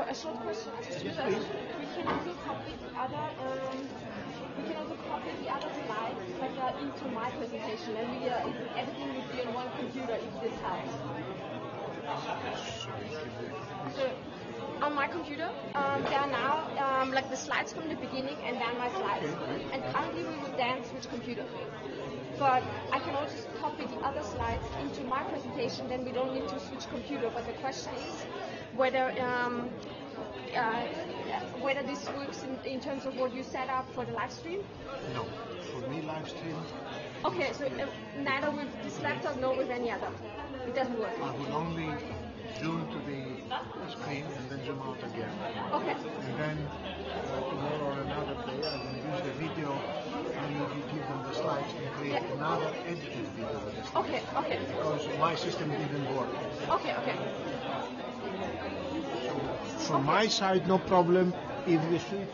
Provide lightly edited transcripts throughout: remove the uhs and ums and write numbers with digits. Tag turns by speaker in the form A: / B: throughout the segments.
A: a short question.
B: Yes, please.
A: We can also copy the other slides into my presentation, and everything would be on one computer if this helps. So on my computer, there are now like the slides from the beginning, and then my slides. And currently we would then switch computer. But I can also copy the other slides into my presentation, then we don't need to switch computer. But the question is whether this works in terms of what you set up for the live stream?
B: No. For me, live stream.
A: Okay, so neither with this laptop nor with any other. It doesn't work.
B: I will only zoom to the screen and then zoom out again.
A: Okay.
B: And then tomorrow or another day I will use the video and you give them the slides and create another edited video.
A: Okay, okay.
B: Because my system didn't work.
A: Okay, okay.
B: So from my side, no problem if we switch.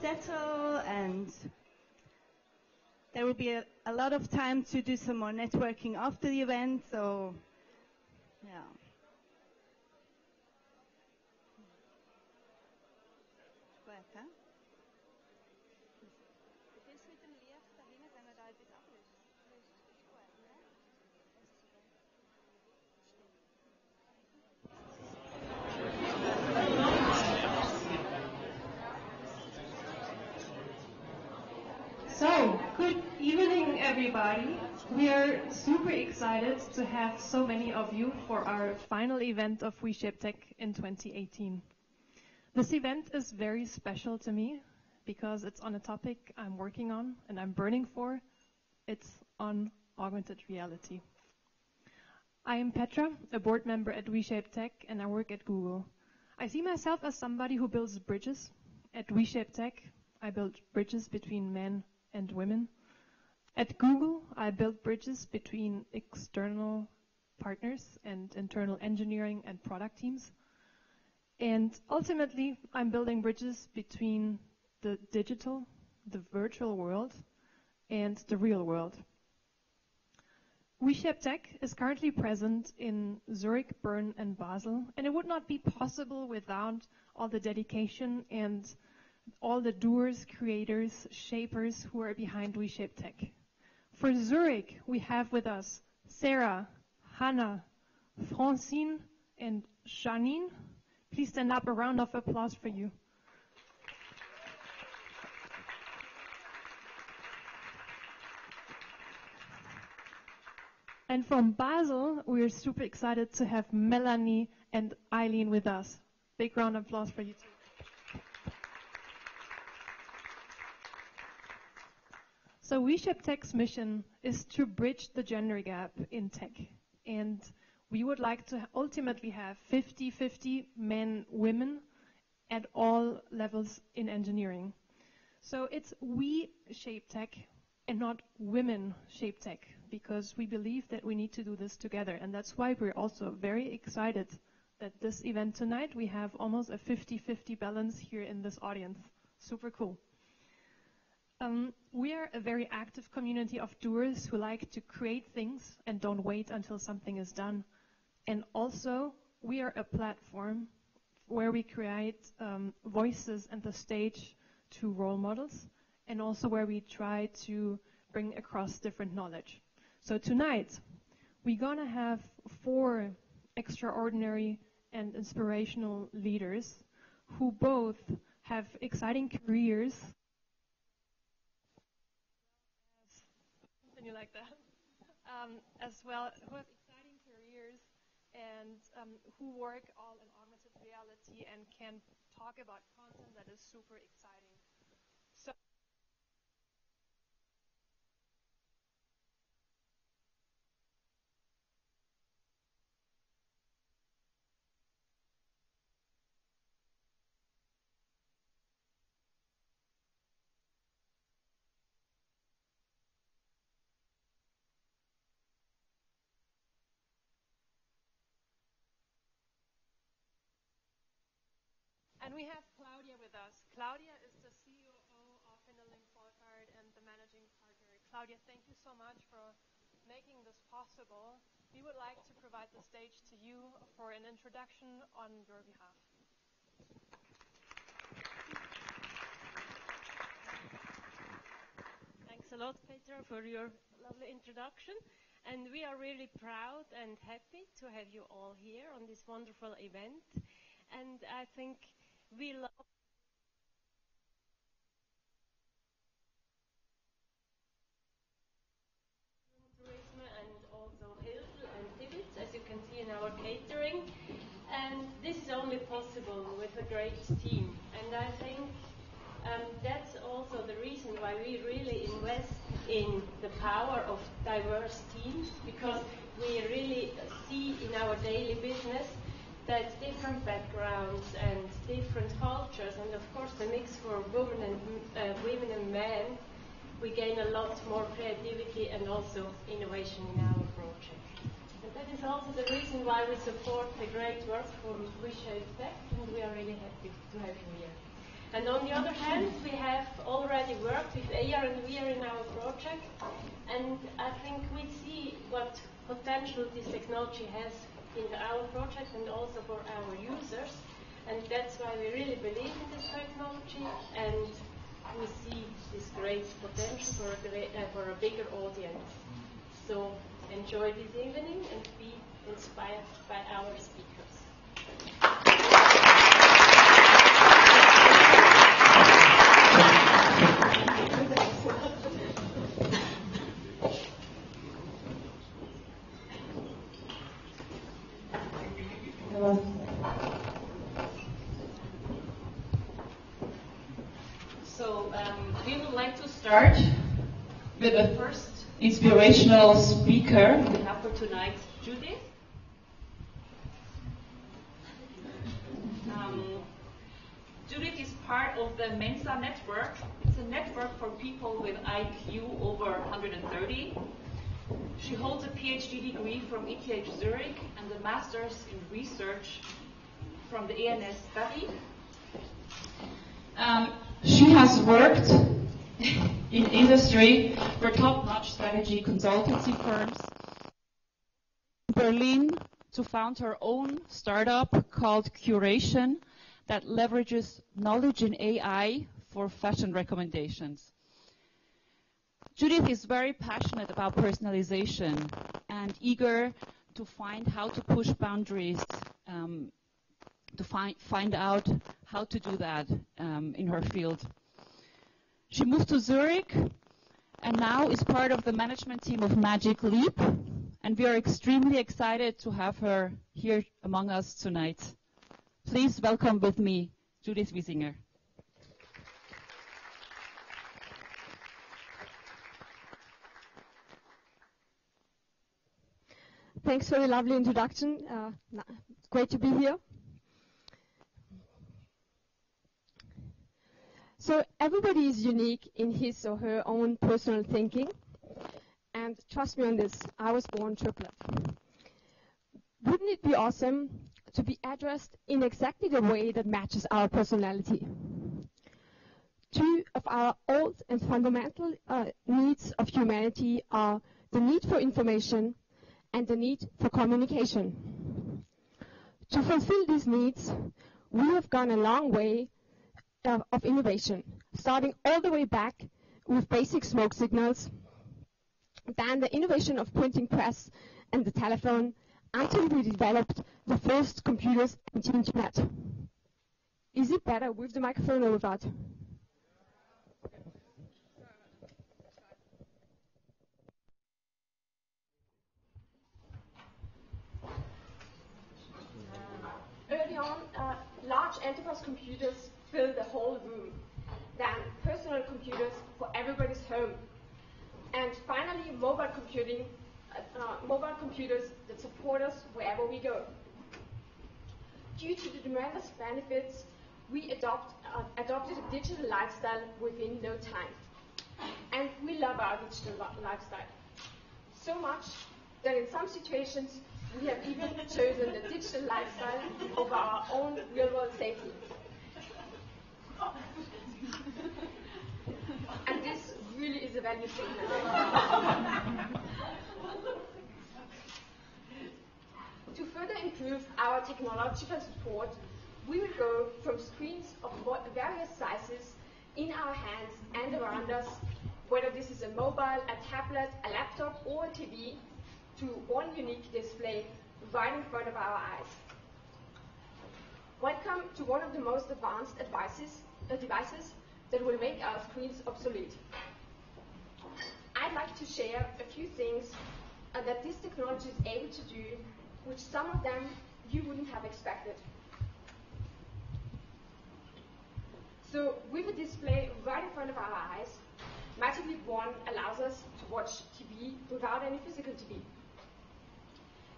C: settle, and there will be a lot of time to do some more networking after the event. So, yeah.
D: So, good evening, everybody. We are super excited to have so many of you for our final event of WeShape Tech in 2018. This event is very special to me because it's on a topic I'm working on and I'm burning for. It's on augmented reality. I am Petra, a board member at WeShape Tech, and I work at Google. I see myself as somebody who builds bridges. At WeShape Tech, I build bridges between men and women. At Google, I build bridges between external partners and internal engineering and product teams. And ultimately, I'm building bridges between the digital, the virtual world, and the real world. WeShape Tech is currently present in Zurich, Bern, and Basel, and it would not be possible without all the dedication and all the doers, creators, shapers who are behind WeShape Tech. For Zurich, we have with us Sarah, Hannah, Francine, and Janine. Please stand up, a round of applause for you. And from Basel, we are super excited to have Melanie and Eileen with us. Big round of applause for you too. So WeShape Tech's mission is to bridge the gender gap in tech. And we would like to ultimately have 50-50 men, women at all levels in engineering. So it's we shape tech and not women shape tech, because we believe that we need to do this together. And that's why we're also very excited that this event tonight, we have almost a 50-50 balance here in this audience. Super cool. We are a very active community of doers who like to create things and don't wait until something is done. And also, we are a platform where we create voices and the stage to role models, and also where we try to bring across different knowledge. So tonight, we're gonna have 4 extraordinary and inspirational leaders who both have exciting careers. You like that? As well, who have exciting careers and who work all in augmented reality and can talk about content that is super exciting. So. And we have Claudia with us. Claudia is the CEO of Hinderling Volkart and the managing partner. Claudia, thank you so much for making this possible. We would like to provide the stage to you for an introduction on your behalf.
E: Thanks a lot, Petra, for your lovely introduction. And we are really proud and happy to have you all here on this wonderful event. And I think we love tourism and also Hilsel and Tibbets, as you can see in our catering. And this is only possible with a great team. And I think that's also the reason why we really invest in the power of diverse teams, because we really see in our daily business that different backgrounds and different cultures, and of course the mix for women and men, we gain a lot more creativity and also innovation in our project. And that is also the reason why we support the great work from WeShape Tech, and we are really happy to have you here. And on the other hand, we have already worked with AR and VR in our project, and I think we see what potential this technology has in our project and also for our users. And that's why we really believe in this technology, and we see this great potential for a bigger audience. So enjoy this evening and be inspired by our speakers.
F: So we would like to start with the first inspirational speaker we have for tonight, Judith. Judith is part of the Mensa network. It's a network for people with IQ over 130. She holds a PhD degree from ETH Zurich and a master's in research from the ANS study. She has worked in industry for top-notch strategy consultancy firms in Berlin to found her own startup called Curation that leverages knowledge in AI for fashion recommendations. Judith is very passionate about personalization and eager to find how to push boundaries, to find out how to do that in her field. She moved to Zurich and now is part of the management team of Magic Leap, and we are extremely excited to have her here among us tonight. Please welcome with me Judith Wiesinger.
A: Thanks for the lovely introduction. Great to be here. So everybody is unique in his or her own personal thinking. And trust me on this, I was born triplet. Wouldn't it be awesome to be addressed in exactly the way that matches our personality? Two of our old and fundamental needs of humanity are the need for information and the need for communication. To fulfill these needs, we have gone a long way of innovation, starting all the way back with basic smoke signals, then the innovation of printing press and the telephone, until we developed the first computers and the internet. Is it better with the microphone or without? Early on, large enterprise computers filled the whole room. Then personal computers for everybody's home. And finally, mobile computers that support us wherever we go. Due to the tremendous benefits, we adopted a digital lifestyle within no time. And we love our digital lifestyle. So much that in some situations, we have even chosen the digital lifestyle over our own real-world safety. And this really is a value statement. To further improve our technological support, we will go from screens of various sizes in our hands and around us, whether this is a mobile, a tablet, a laptop, or a TV, to one unique display right in front of our eyes. Welcome to one of the most advanced devices that will make our screens obsolete. I'd like to share a few things that this technology is able to do, which some of them you wouldn't have expected. So with a display right in front of our eyes, Magic Leap 1 allows us to watch TV without any physical TV.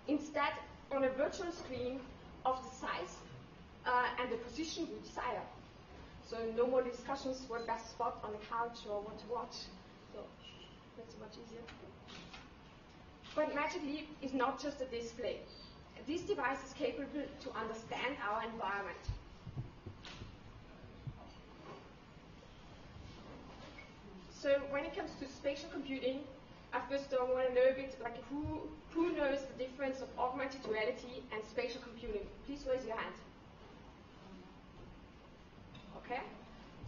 A: Instead, on a virtual screen of the size and the position we desire. So no more discussions what best spot on the couch or what to watch. So that's much easier. But Magic Leap is not just a display. This device is capable to understand our environment. So when it comes to spatial computing, I first want to know a bit like who knows the difference of augmented reality and spatial computing? Please raise your hand. Okay,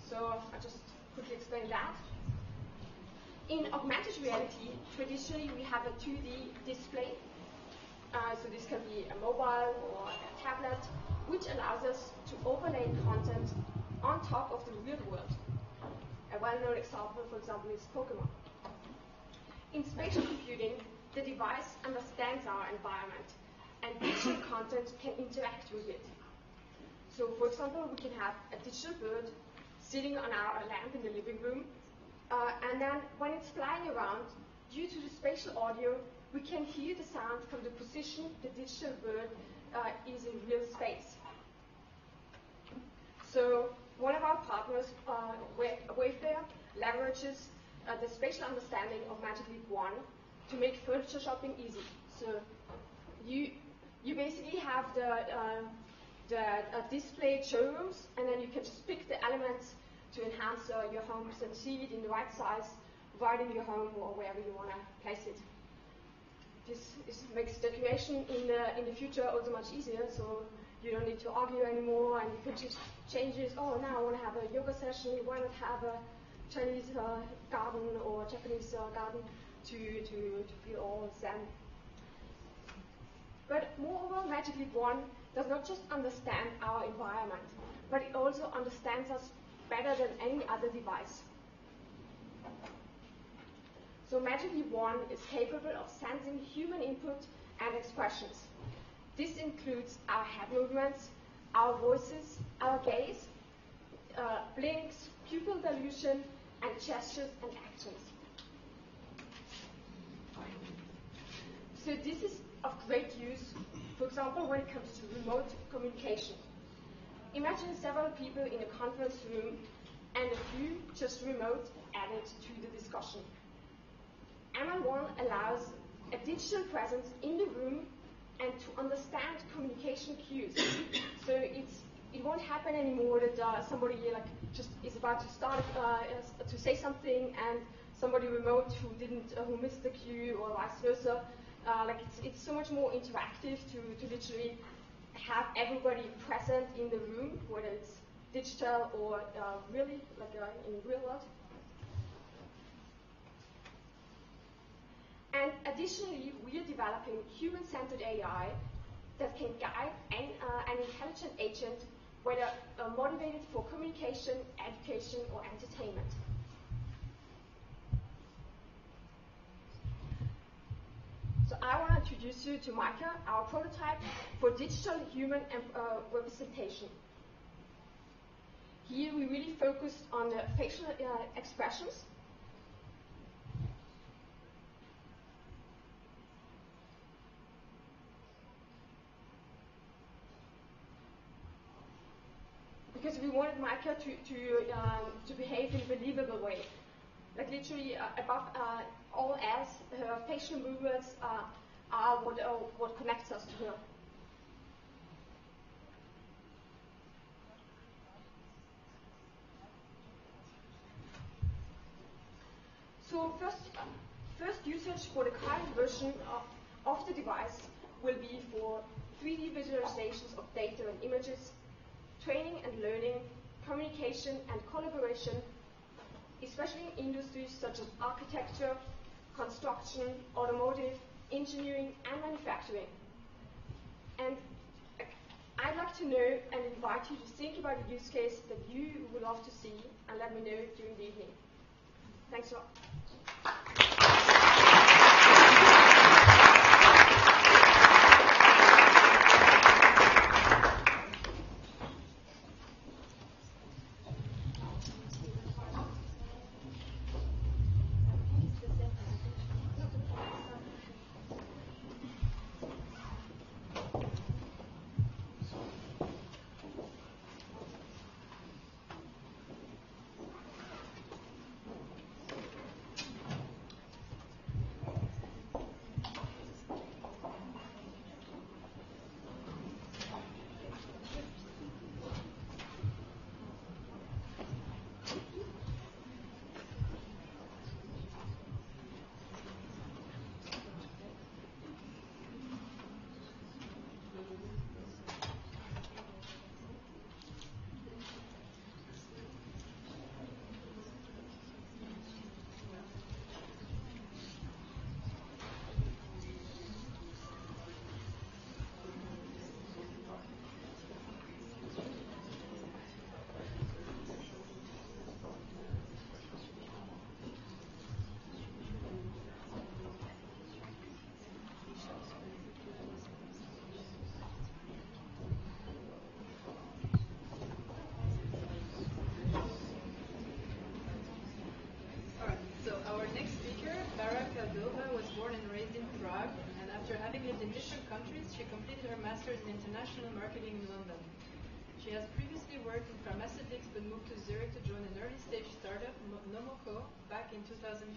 A: so I'll just quickly explain that. In augmented reality, traditionally we have a 2D display. So this can be a mobile or a tablet, which allows us to overlay content on top of the real world. A well-known example, for example, is Pokemon. In spatial computing, the device understands our environment, and digital content can interact with it. So, for example, we can have a digital bird sitting on our lamp in the living room, and then when it's flying around, due to the spatial audio, we can hear the sound from the position the digital bird is in real space. So one of our partners, Wayfair, leverages the spatial understanding of Magic Leap 1 to make furniture shopping easy. So you basically have the displayed showrooms, and then you can just pick the elements to enhance your homes and see it in the right size right in your home or wherever you want to place it. This makes the creation in the future also much easier, so you don't need to argue anymore, and you can just change it. Oh, now I want to have a yoga session. Why not have a Chinese garden or Japanese garden to feel all zen? But moreover, Magic Leap 1 does not just understand our environment, but it also understands us better than any other device. So Magic Leap 1 is capable of sensing human input and expressions. This includes our head movements, our voices, our gaze, blinks, pupil dilution, and gestures and actions. So this is of great use, for example, when it comes to remote communication. Imagine several people in a conference room and a few just remote added to the discussion. ML1 allows a digital presence in the room and to understand communication cues. So it won't happen anymore that somebody just is about to start to say something and somebody remote who missed the cue or vice versa. It's so much more interactive to literally have everybody present in the room, whether it's digital or really in real world. And additionally, we are developing human-centered AI that can guide an intelligent agent, whether motivated for communication, education, or entertainment. So I want to introduce you to Micah, our prototype for digital human representation. Here we really focused on the facial expressions. Because we wanted Micah to behave in a believable way. Like literally above all else, her facial movements are what connects us to her. So first usage for the current version of the device will be for 3D visualizations of data and images, training and learning, communication and collaboration, especially in industries such as architecture, construction, automotive, engineering, and manufacturing. And I'd like to know and invite you to think about a use case that you would love to see, and let me know during the evening. Thanks a lot.
G: she completed her master's in international marketing in London. She has previously worked in pharmaceutics but moved to Zurich to join an early-stage startup, Nomoko, back in 2015.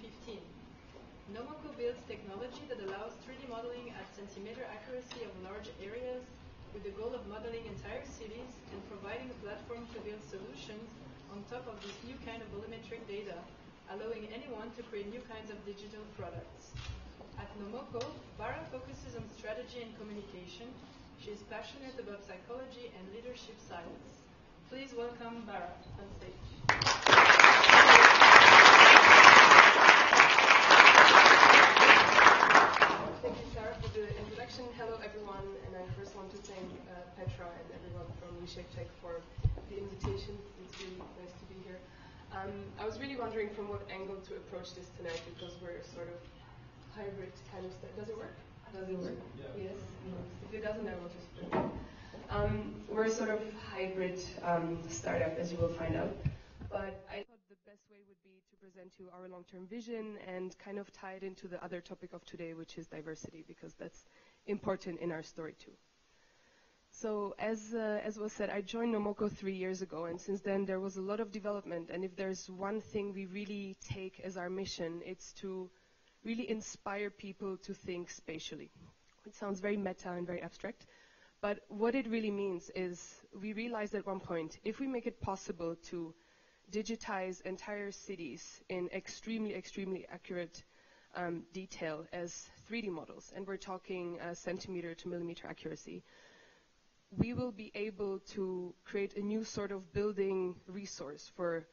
G: Nomoko builds technology that allows 3D modeling at centimeter accuracy of large areas with the goal of modeling entire cities and providing a platform to build solutions on top of this new kind of volumetric data, allowing anyone to create new kinds of digital products. At Nomoko, Bara focuses on strategy and communication. She is passionate about psychology and leadership science. Please welcome Bara on stage.
H: Thank you, Sarah, for the introduction. Hello, everyone, and I first want to thank Petra and everyone from WeShapeTech for the invitation. It's really nice to be here. I was really wondering from what angle to approach this tonight, because we're sort of hybrid kind of stuff. Does it work? Does it work? Yeah. Yes. If it doesn't, I will just put it. We're a sort of hybrid startup, as you will find out. But I thought the best way would be to present you our long-term vision and kind of tie it into the other topic of today, which is diversity, because that's important in our story too. So as was said, I joined Nomoko 3 years ago, and since then there was a lot of development. And if there's one thing we really take as our mission, it's to really inspire people to think spatially. It sounds very meta and very abstract, but what it really means is we realized at one point, if we make it possible to digitize entire cities in extremely, extremely accurate detail as 3D models, and we're talking centimeter to millimeter accuracy, we will be able to create a new sort of building resource for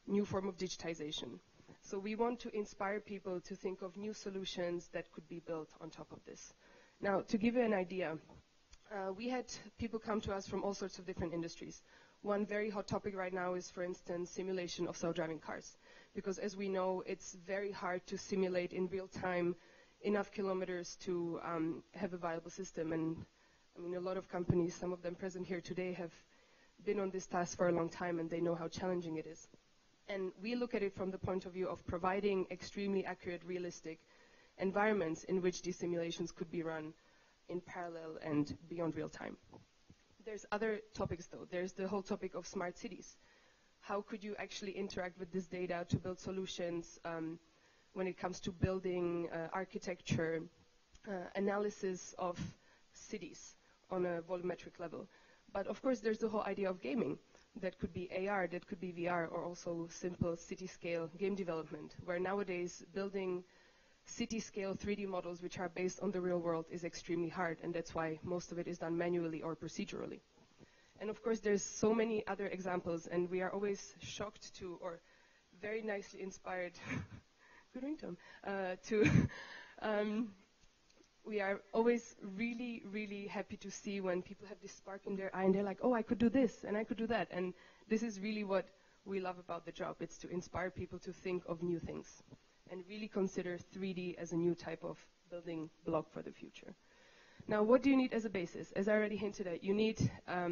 H: new form of digitization. So we want to inspire people to think of new solutions that could be built on top of this. Now, to give you an idea, we had people come to us from all sorts of different industries. One very hot topic right now is, for instance, simulation of self-driving cars. Because as we know, it's very hard to simulate in real time enough kilometers to have a viable system. And I mean, a lot of companies, some of them present here today, have been on this task for a long time, and they know how challenging it is. And we look at it from the point of view of providing extremely accurate, realistic environments in which these simulations could be run in parallel and beyond real time. There's other topics, though. There's the whole topic of smart cities. How could you actually interact with this data to build solutions when it comes to building architecture, analysis of cities on a volumetric level? But of course, there's the whole idea of gaming. That could be AR, that could be VR, or also simple city-scale game development, where nowadays building city-scale 3D models which are based on the real world is extremely hard, and that's why most of it is done manually or procedurally. And of course, there's so many other examples, and we are always shocked to, or very nicely inspired, good ringtone, we are always really, really happy to see when people have this spark in their eye and they're like, oh, I could do this and I could do that. And this is really what we love about the job. It's to inspire people to think of new things and really consider 3D as a new type of building block for the future. Now, what do you need as a basis? As I already hinted at, you need a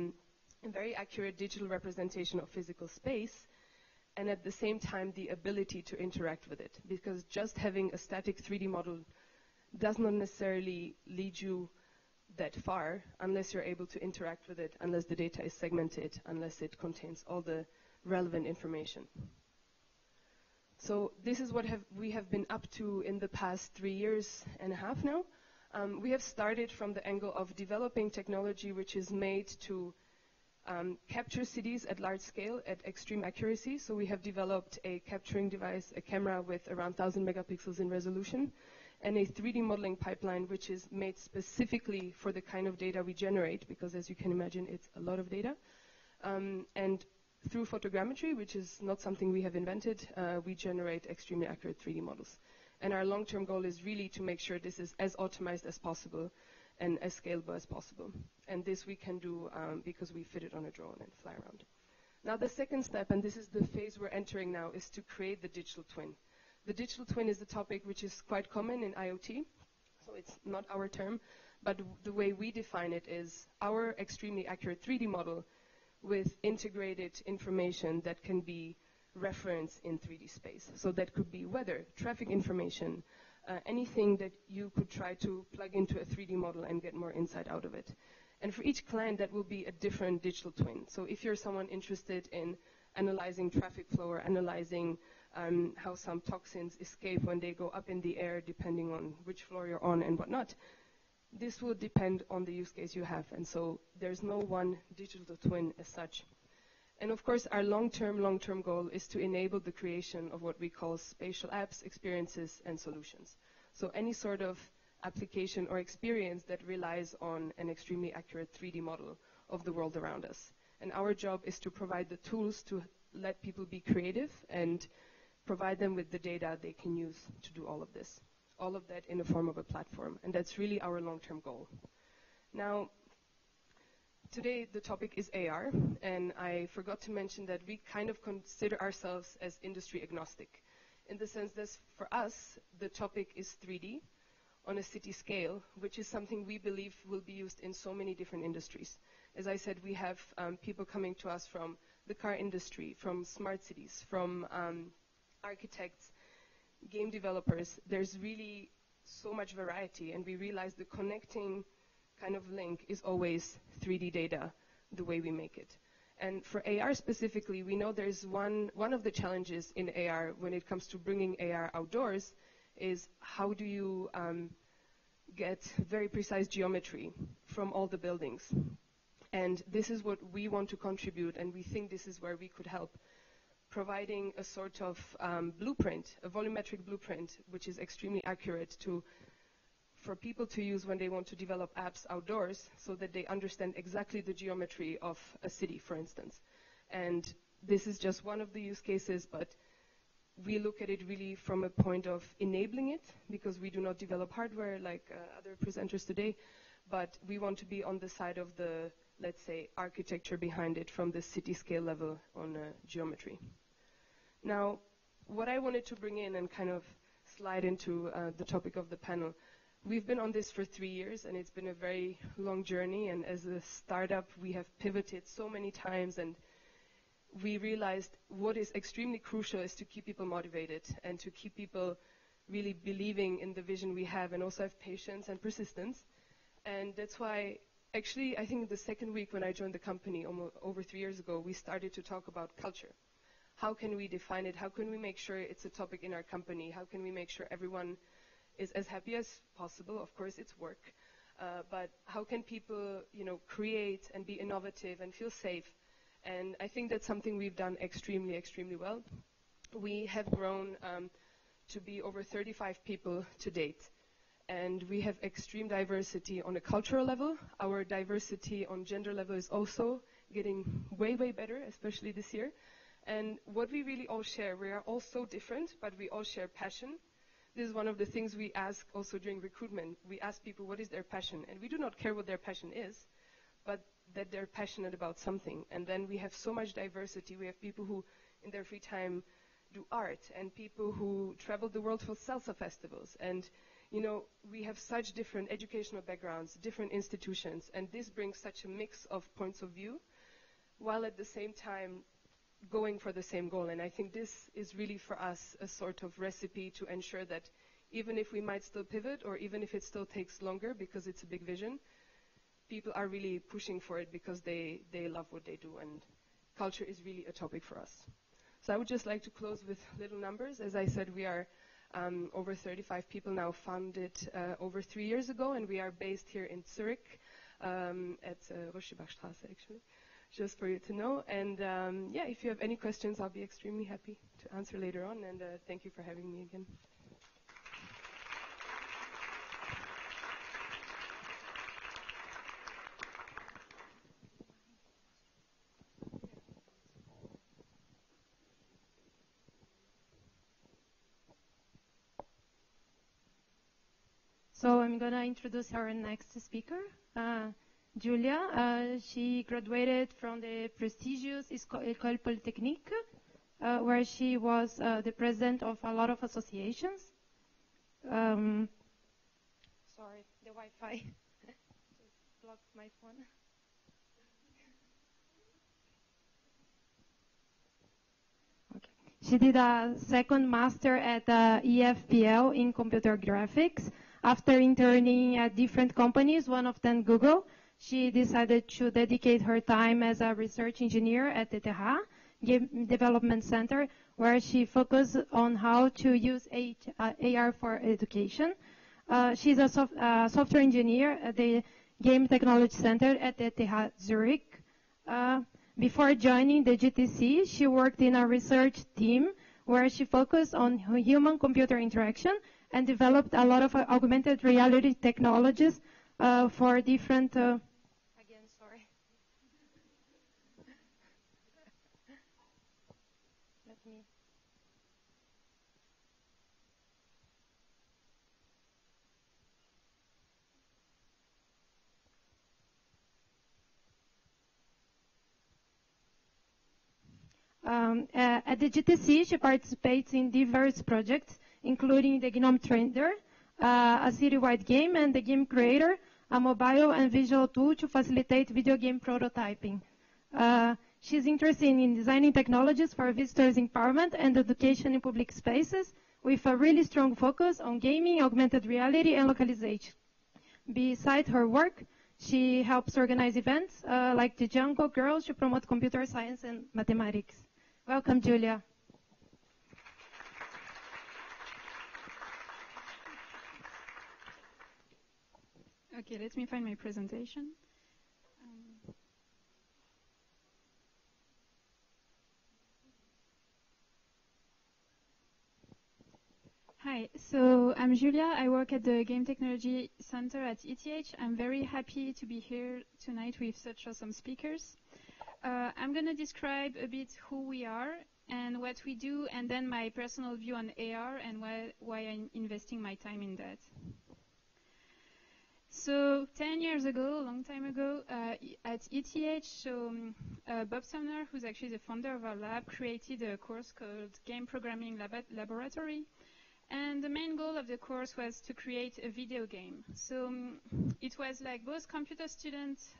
H: very accurate digital representation of physical space, and at the same time, the ability to interact with it. Because just having a static 3D model does not necessarily lead you that far unless you're able to interact with it, unless the data is segmented, unless it contains all the relevant information. So this is what we have been up to in the past 3.5 years now. We have started from the angle of developing technology which is made to capture cities at large scale at extreme accuracy. So we have developed a capturing device, a camera with around 1,000 megapixels in resolution, and a 3D modeling pipeline which is made specifically for the kind of data we generate, because as you can imagine, it's a lot of data. And through photogrammetry, which is not something we have invented, we generate extremely accurate 3D models. And our long-term goal is really to make sure this is as optimized as possible and as scalable as possible. And this we can do because we fit it on a drone and fly around. Now the second step, and this is the phase we're entering now, is to create the digital twin. The digital twin is a topic which is quite common in IoT, so it's not our term, but the way we define it is our extremely accurate 3D model with integrated information that can be referenced in 3D space. So that could be weather, traffic information, anything that you could try to plug into a 3D model and get more insight out of it. And for each client, that will be a different digital twin. So if you're someone interested in analyzing traffic flow or analyzing how some toxins escape when they go up in the air, depending on which floor you're on and whatnot, this will depend on the use case you have. And so there's no one digital twin as such. And of course, our long-term goal is to enable the creation of what we call spatial apps, experiences, and solutions. So any sort of application or experience that relies on an extremely accurate 3D model of the world around us. And our job is to provide the tools to let people be creative and provide them with the data they can use to do all of this. All of that in the form of a platform. And that's really our long-term goal. Now, today the topic is AR, and I forgot to mention that we kind of consider ourselves as industry agnostic, in the sense that for us, the topic is 3D on a city scale, which is something we believe will be used in so many different industries. As I said, we have people coming to us from the car industry, from smart cities, from architects, game developers. There's really so much variety, and we realize the connecting kind of link is always 3D data, the way we make it. And for AR specifically, we know there's one of the challenges in AR when it comes to bringing AR outdoors is how do you get very precise geometry from all the buildings. And this is what we want to contribute, and we think this is where we could help, providing a sort of blueprint, a volumetric blueprint, which is extremely accurate for people to use when they want to develop apps outdoors, so that they understand exactly the geometry of a city, for instance. And this is just one of the use cases, but we look at it really from a point of enabling it, because we do not develop hardware like other presenters today, but we want to be on the side of the, let's say, architecture behind it from the city scale level on geometry. Now, what I wanted to bring in and kind of slide into the topic of the panel, we've been on this for 3 years, and it's been a very long journey, and as a startup, we have pivoted so many times, and we realized what is extremely crucial is to keep people motivated and to keep people really believing in the vision we have, and also have patience and persistence. And that's why, actually, I think the second week when I joined the company over 3 years ago, we started to talk about culture. How can we define it? How can we make sure it's a topic in our company? How can we make sure everyone is as happy as possible? Of course, it's work. But how can people, create and be innovative and feel safe? And I think that's something we've done extremely, extremely well. We have grown to be over 35 people to date. And we have extreme diversity on a cultural level. Our diversity on gender level is also getting way, way better, especially this year. And what we really all share, we are all so different, but we all share passion. This is one of the things we ask also during recruitment. We ask people what is their passion, and we do not care what their passion is, but that they're passionate about something. And then we have so much diversity. We have people who, in their free time, do art, and people who travel the world for salsa festivals. And, we have such different educational backgrounds, different institutions, and this brings such a mix of points of view, while at the same time going for the same goal. And I think this is really for us a sort of recipe to ensure that even if we might still pivot, or even if it still takes longer because it's a big vision, people are really pushing for it because they love what they do, and culture is really a topic for us. So I would just like to close with little numbers. As I said, we are over 35 people now, founded over 3 years ago, and we are based here in Zurich at Röschebachstraße, actually, just for you to know. And if you have any questions, I'll be extremely happy to answer later on, and thank you for having me again.
D: So I'm going to introduce our next speaker, Julia. She graduated from the prestigious École Polytechnique, where she was the president of a lot of associations. Sorry, the Wi-Fi just blocked my phone. Okay.
I: She did a second master at EFPL in computer graphics. After interning at different companies, one of them Google, she decided to dedicate her time as a research engineer at the TEHA Game Development Center, where she focused on how to use AR for education. She's a software engineer at the Game Technology Center at the TEHA Zurich. Before joining the GTC, she worked in a research team where she focused on human-computer interaction and developed a lot of augmented reality technologies for different... Again, sorry. Let me... At the GTC, she participates in diverse projects, including the Gnome Trader, a citywide game, and the Game Creator, a mobile and visual tool to facilitate video game prototyping. She's interested in designing technologies for visitors' empowerment and education in public spaces, with a really strong focus on gaming, augmented reality, and localization. Besides her work, she helps organize events like the Jungle Girls to promote computer science and mathematics. Welcome, Julia.
J: Okay, let me find my presentation. Hi, so I'm Julia. I work at the Game Technology Center at ETH. I'm very happy to be here tonight with such awesome speakers. I'm going to describe a bit who we are and what we do, and then my personal view on AR and why I'm investing my time in that. So 10 years ago, a long time ago, at ETH, Bob Sumner, who's actually the founder of our lab, created a course called Game Programming Laboratory. And the main goal of the course was to create a video game. So it was like both computer science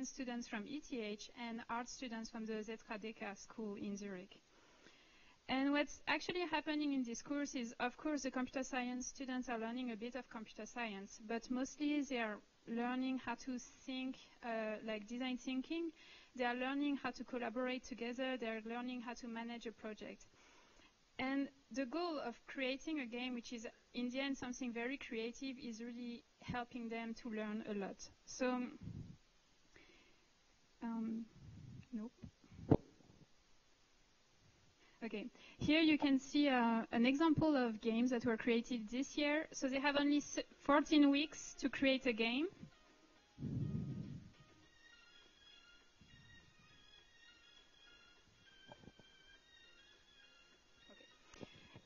J: students from ETH and art students from the ZKDK school in Zurich. And what's actually happening in this course is, of course, the computer science students are learning a bit of computer science, but mostly they are learning how to think, like design thinking. They are learning how to collaborate together. They are learning how to manage a project. And the goal of creating a game, which is in the end something very creative, is really helping them to learn a lot. So, nope. Okay, here you can see an example of games that were created this year. So they have only 14 weeks to create a game.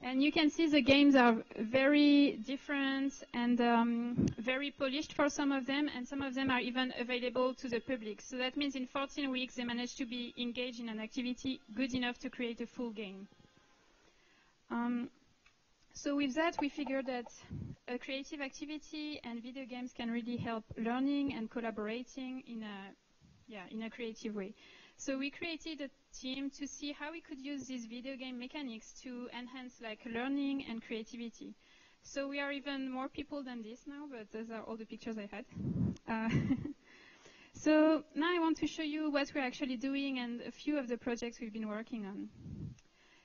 J: And you can see the games are very different and very polished for some of them, and some of them are even available to the public. So that means in 14 weeks they managed to be engaged in an activity good enough to create a full game. So with that, we figured that a creative activity and video games can really help learning and collaborating in a creative way. So we created a team to see how we could use these video game mechanics to enhance like learning and creativity. So we are even more people than this now, but those are all the pictures I had. So now I want to show you what we're actually doing and a few of the projects we've been working on.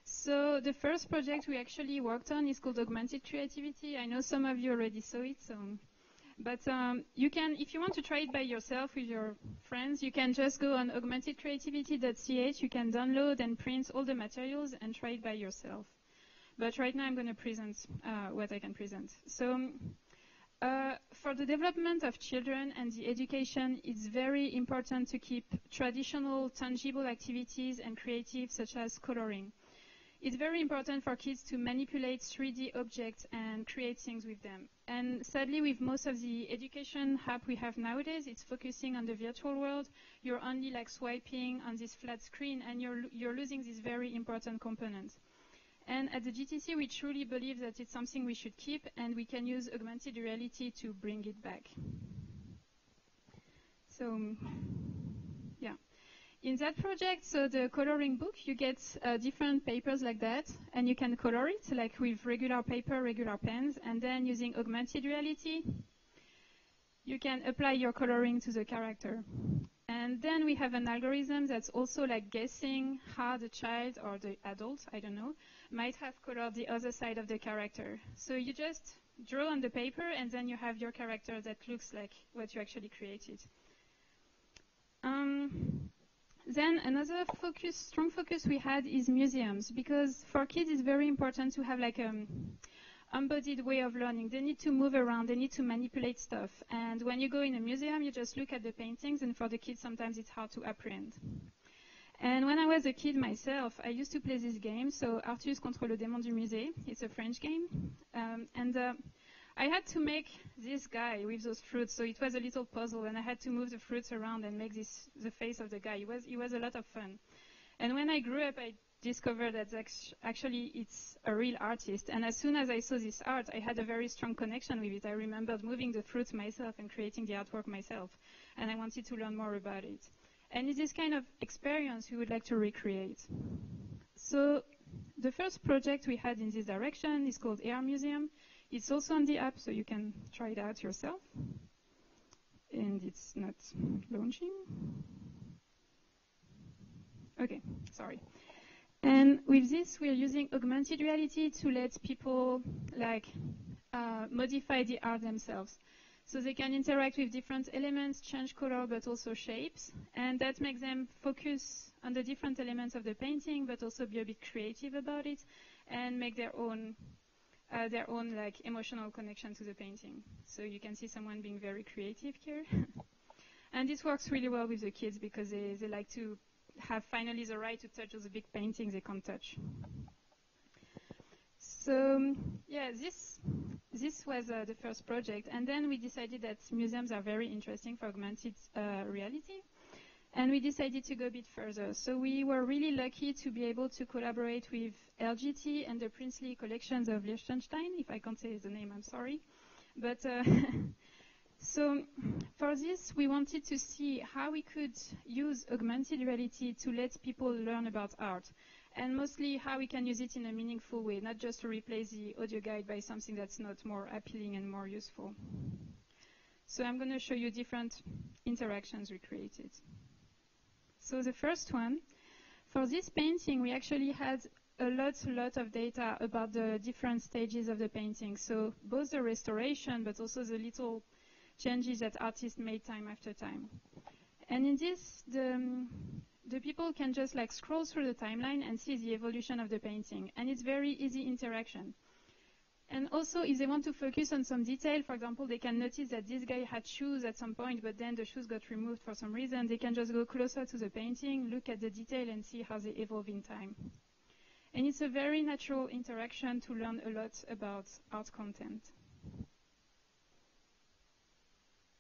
J: So the first project we actually worked on is called Augmented Creativity. I know some of you already saw it, but you can, if you want to try it by yourself with your friends, you can just go on augmentedcreativity.ch. You can download and print all the materials and try it by yourself. But right now I'm going to present what I can present. So for the development of children and the education, it's very important to keep traditional, tangible activities and creative, such as coloring. It's very important for kids to manipulate 3D objects and create things with them. And sadly, with most of the education app we have nowadays, it's focusing on the virtual world. You're only like swiping on this flat screen, and you're losing this very important component. And at the GTC, we truly believe that it's something we should keep, and we can use augmented reality to bring it back. So, yeah. in that project, so the coloring book, you get different papers like that, and you can color it, like with regular paper, regular pens, and then using augmented reality, you can apply your coloring to the character. And then we have an algorithm that's also like guessing how the child or the adult, I don't know, might have colored the other side of the character. So you just draw on the paper, and then you have your character that looks like what you actually created. Then another strong focus we had is museums, because for kids it's very important to have like embodied way of learning. They need to move around, they need to manipulate stuff. And when you go in a museum, you just look at the paintings, and for the kids sometimes it's hard to apprehend. And when I was a kid myself, I used to play this game, so Artus contre le démon du musée. It's a French game. I had to make this guy with those fruits, so it was a little puzzle, and I had to move the fruits around and make the face of the guy. It was a lot of fun. And when I grew up, I discovered that actually it's a real artist. And as soon as I saw this art, I had a very strong connection with it. I remembered moving the fruits myself and creating the artwork myself. And I wanted to learn more about it. And it's this kind of experience we would like to recreate. So the first project we had in this direction is called AR Museum. It's also on the app, so you can try it out yourself. And it's not launching. Okay, sorry. And with this, we're using augmented reality to let people modify the art themselves. So they can interact with different elements, change color, but also shapes. And that makes them focus on the different elements of the painting, but also be a bit creative about it and make their own emotional connection to the painting. So you can see someone being very creative here. And this works really well with the kids because they like to have finally the right to touch those big paintings they can't touch. So yeah, this was the first project. And then we decided that museums are very interesting for augmented reality. And we decided to go a bit further. So we were really lucky to be able to collaborate with LGT and the princely collections of Liechtenstein. If I can't say the name, I'm sorry. But so for this, we wanted to see how we could use augmented reality to let people learn about art. And mostly how we can use it in a meaningful way, not just to replace the audio guide by something that's not more appealing and more useful. So I'm going to show you different interactions we created. So the first one, for this painting, we actually had a lot of data about the different stages of the painting. So both the restoration, but also the little changes that artists made time after time. And in this, the people can just scroll through the timeline and see the evolution of the painting. And it's very easy interaction. And also, if they want to focus on some detail, for example, they can notice that this guy had shoes at some point, but then the shoes got removed for some reason. They can just go closer to the painting, look at the detail, and see how they evolve in time. And it's a very natural interaction to learn a lot about art content.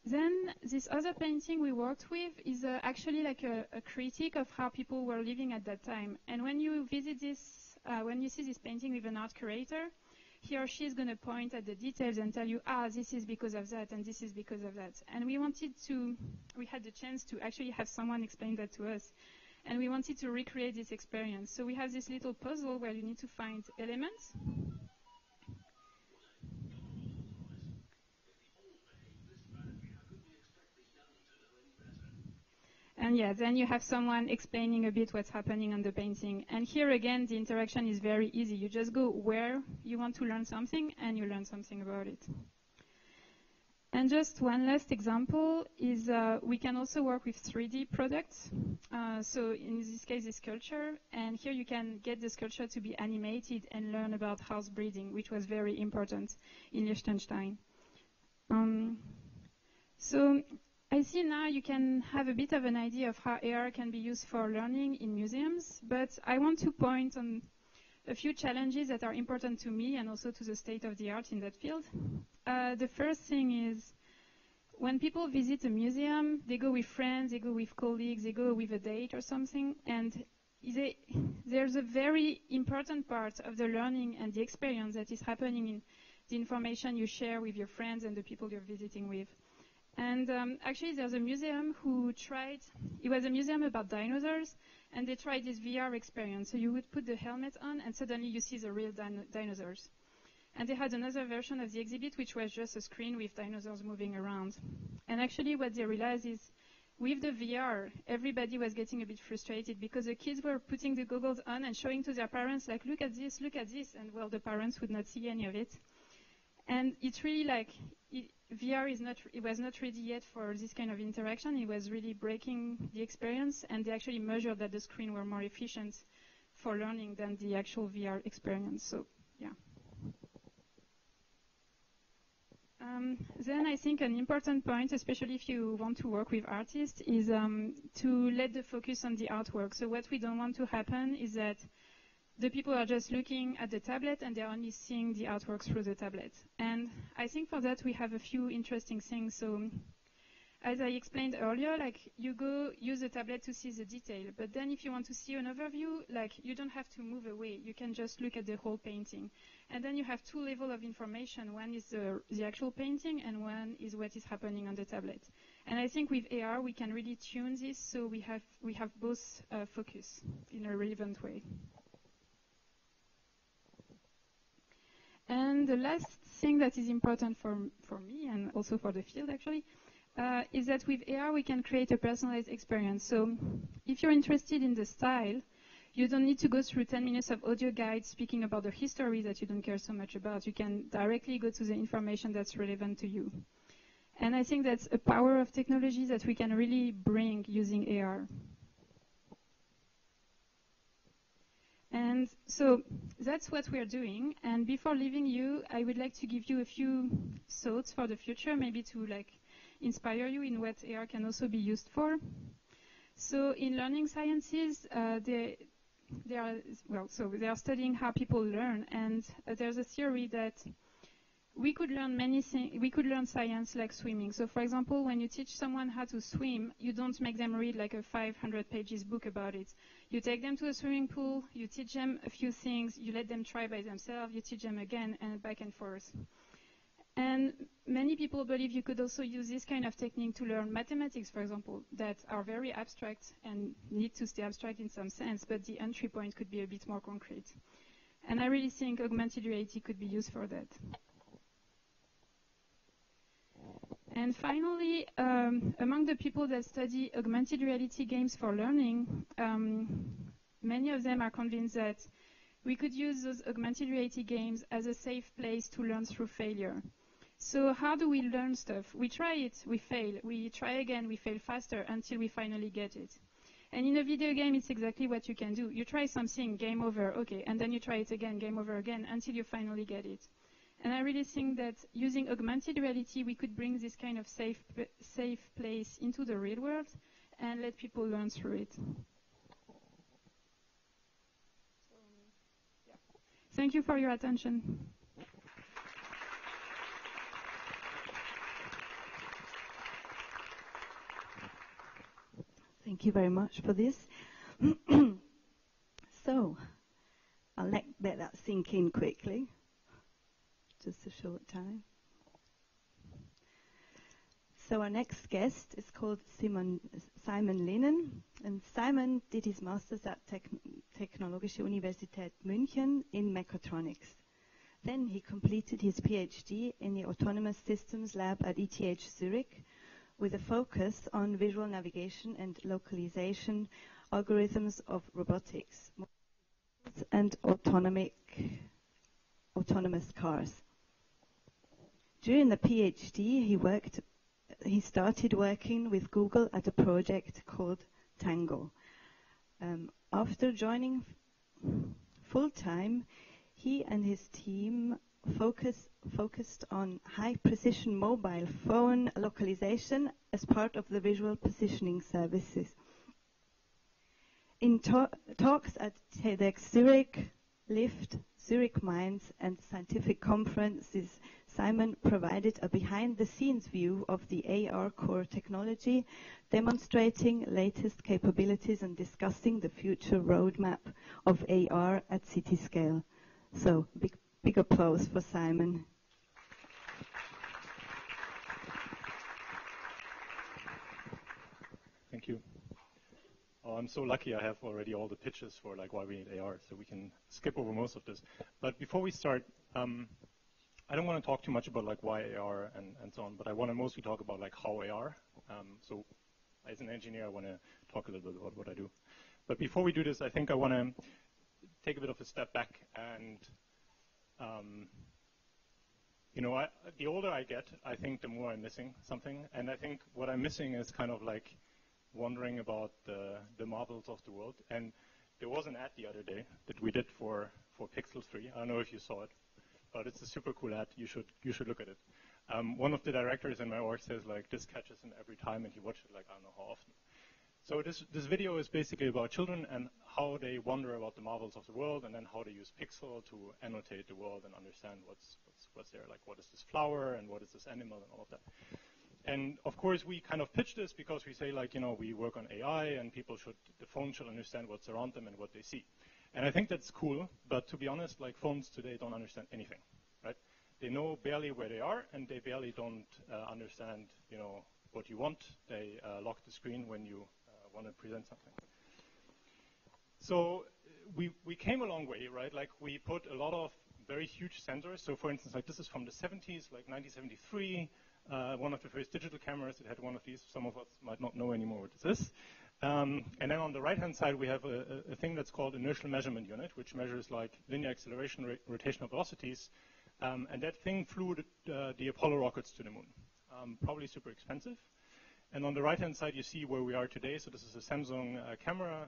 J: Then this other painting we worked with is actually a critique of how people were living at that time. And when you visit this, when you see this painting with an art curator, he or she is going to point at the details and tell you, this is because of that, and this is because of that. And we had the chance to actually have someone explain that to us. And we wanted to recreate this experience. So we have this little puzzle where you need to find elements. And yeah, then you have someone explaining a bit what's happening on the painting. And here again, the interaction is very easy. You just go where you want to learn something, and you learn something about it. And just one last example is we can also work with 3D products. So in this case, this sculpture. And here you can get the sculpture to be animated and learn about house breeding, which was very important in Liechtenstein. So I see now you can have a bit of an idea of how AR can be used for learning in museums, but I want to point on a few challenges that are important to me and also to the state of the art in that field. The first thing is when people visit a museum, they go with friends, they go with colleagues, they go with a date or something, and there's a very important part of the learning and the experience that is happening in the information you share with your friends and the people you're visiting with. And actually, there's a museum who tried, it was a museum about dinosaurs, and they tried this VR experience. So you would put the helmet on, and suddenly you see the real dinosaurs. And they had another version of the exhibit, which was just a screen with dinosaurs moving around. And actually, what they realized is, with the VR, everybody was getting a bit frustrated because the kids were putting the goggles on and showing to their parents, like, look at this, and well, the parents would not see any of it. And it's really like, VR it was not ready yet for this kind of interaction. It was really breaking the experience, and they actually measured that the screen were more efficient for learning than the actual VR experience. So, yeah. Then I think an important point, especially if you want to work with artists, is to let the focus on the artwork. So what we don't want to happen is that the people are just looking at the tablet and they're only seeing the artwork through the tablet. And I think for that we have a few interesting things. So as I explained earlier, like you go use the tablet to see the detail, but then if you want to see an overview, like you don't have to move away. You can just look at the whole painting. And then you have two levels of information. One is the actual painting, and one is what is happening on the tablet. And I think with AR we can really tune this so we have both focus in a relevant way. And the last thing that is important for me and also for the field actually is that with AR we can create a personalized experience. So if you're interested in the style, you don't need to go through 10 minutes of audio guides speaking about the history that you don't care so much about. You can directly go to the information that's relevant to you. And I think that's a power of technology that we can really bring using AR. And so that's what we're doing. And before leaving you, I would like to give you a few thoughts for the future, maybe to like inspire you in what AR can also be used for. So in learning sciences, they are studying how people learn, and there's a theory that we could learn many things. We could learn science like swimming. So, for example, when you teach someone how to swim, you don't make them read like a 500 pages book about it. You take them to a swimming pool, you teach them a few things, you let them try by themselves, you teach them again, and back and forth. And many people believe you could also use this kind of technique to learn mathematics, for example, that are very abstract and need to stay abstract in some sense, but the entry point could be a bit more concrete. And I really think augmented reality could be used for that. And finally, among the people that study augmented reality games for learning, many of them are convinced that we could use those augmented reality games as a safe place to learn through failure. So how do we learn stuff? We try it, we fail. We try again, we fail faster until we finally get it. And in a video game, it's exactly what you can do. You try something, game over, okay, and then you try it again, game over again, until you finally get it. And I really think that using augmented reality, we could bring this kind of safe place into the real world and let people learn through it. Thank you for your attention.
C: Thank you very much for this. So, I'll let that sink in quickly. Just a short time. So our next guest is called Simon Linnen, and Simon did his master's at Technologische Universität München in mechatronics. Then he completed his PhD in the Autonomous Systems Lab at ETH Zurich with a focus on visual navigation and localization algorithms of robotics and autonomous cars. During the PhD, he started working with Google at a project called Tango. After joining full-time, he and his team focused on high-precision mobile phone localization as part of the visual positioning services. In talks at TEDx Zurich, Lift, Zurich Minds, and scientific conferences, Simon provided a behind-the-scenes view of the AR core technology, demonstrating latest capabilities and discussing the future roadmap of AR at city scale. So, big applause for Simon.
K: Thank you. Oh, I'm so lucky I have already all the pitches for like why we need AR, so we can skip over most of this. But before we start, I don't want to talk too much about like why AR and so on, but I want to mostly talk about like how AR. So as an engineer, I want to talk a little bit about what I do. But before we do this, I think I want to take a bit of a step back and, the older I get, I think the more I'm missing something. And I think what I'm missing is kind of like wondering about the marvels of the world. And there was an ad the other day that we did for Pixel 3. I don't know if you saw it, but it's a super cool ad. You should look at it. One of the directors in my org says like this catches him every time, and he watches it like I don't know how often. So this video is basically about children and how they wonder about the marvels of the world, and then how they use Pixel to annotate the world and understand what's there, like what is this flower and what is this animal and all of that. And of course, we kind of pitch this because we say like, we work on AI and the phone should understand what's around them and what they see. And I think that's cool, but to be honest, like phones today don't understand anything, right? They know barely where they are, and they barely don't understand, what you want. They lock the screen when you want to present something. So we came a long way, right? Like we put a lot of very huge sensors. So for instance, like this is from the 70s, like 1973. One of the first digital cameras. It had one of these. Some of us might not know anymore what this is. And then on the right-hand side, we have a thing that's called inertial measurement unit, which measures like linear acceleration, rotational velocities. And that thing flew the Apollo rockets to the moon. Probably super expensive. And on the right-hand side, you see where we are today. So this is a Samsung camera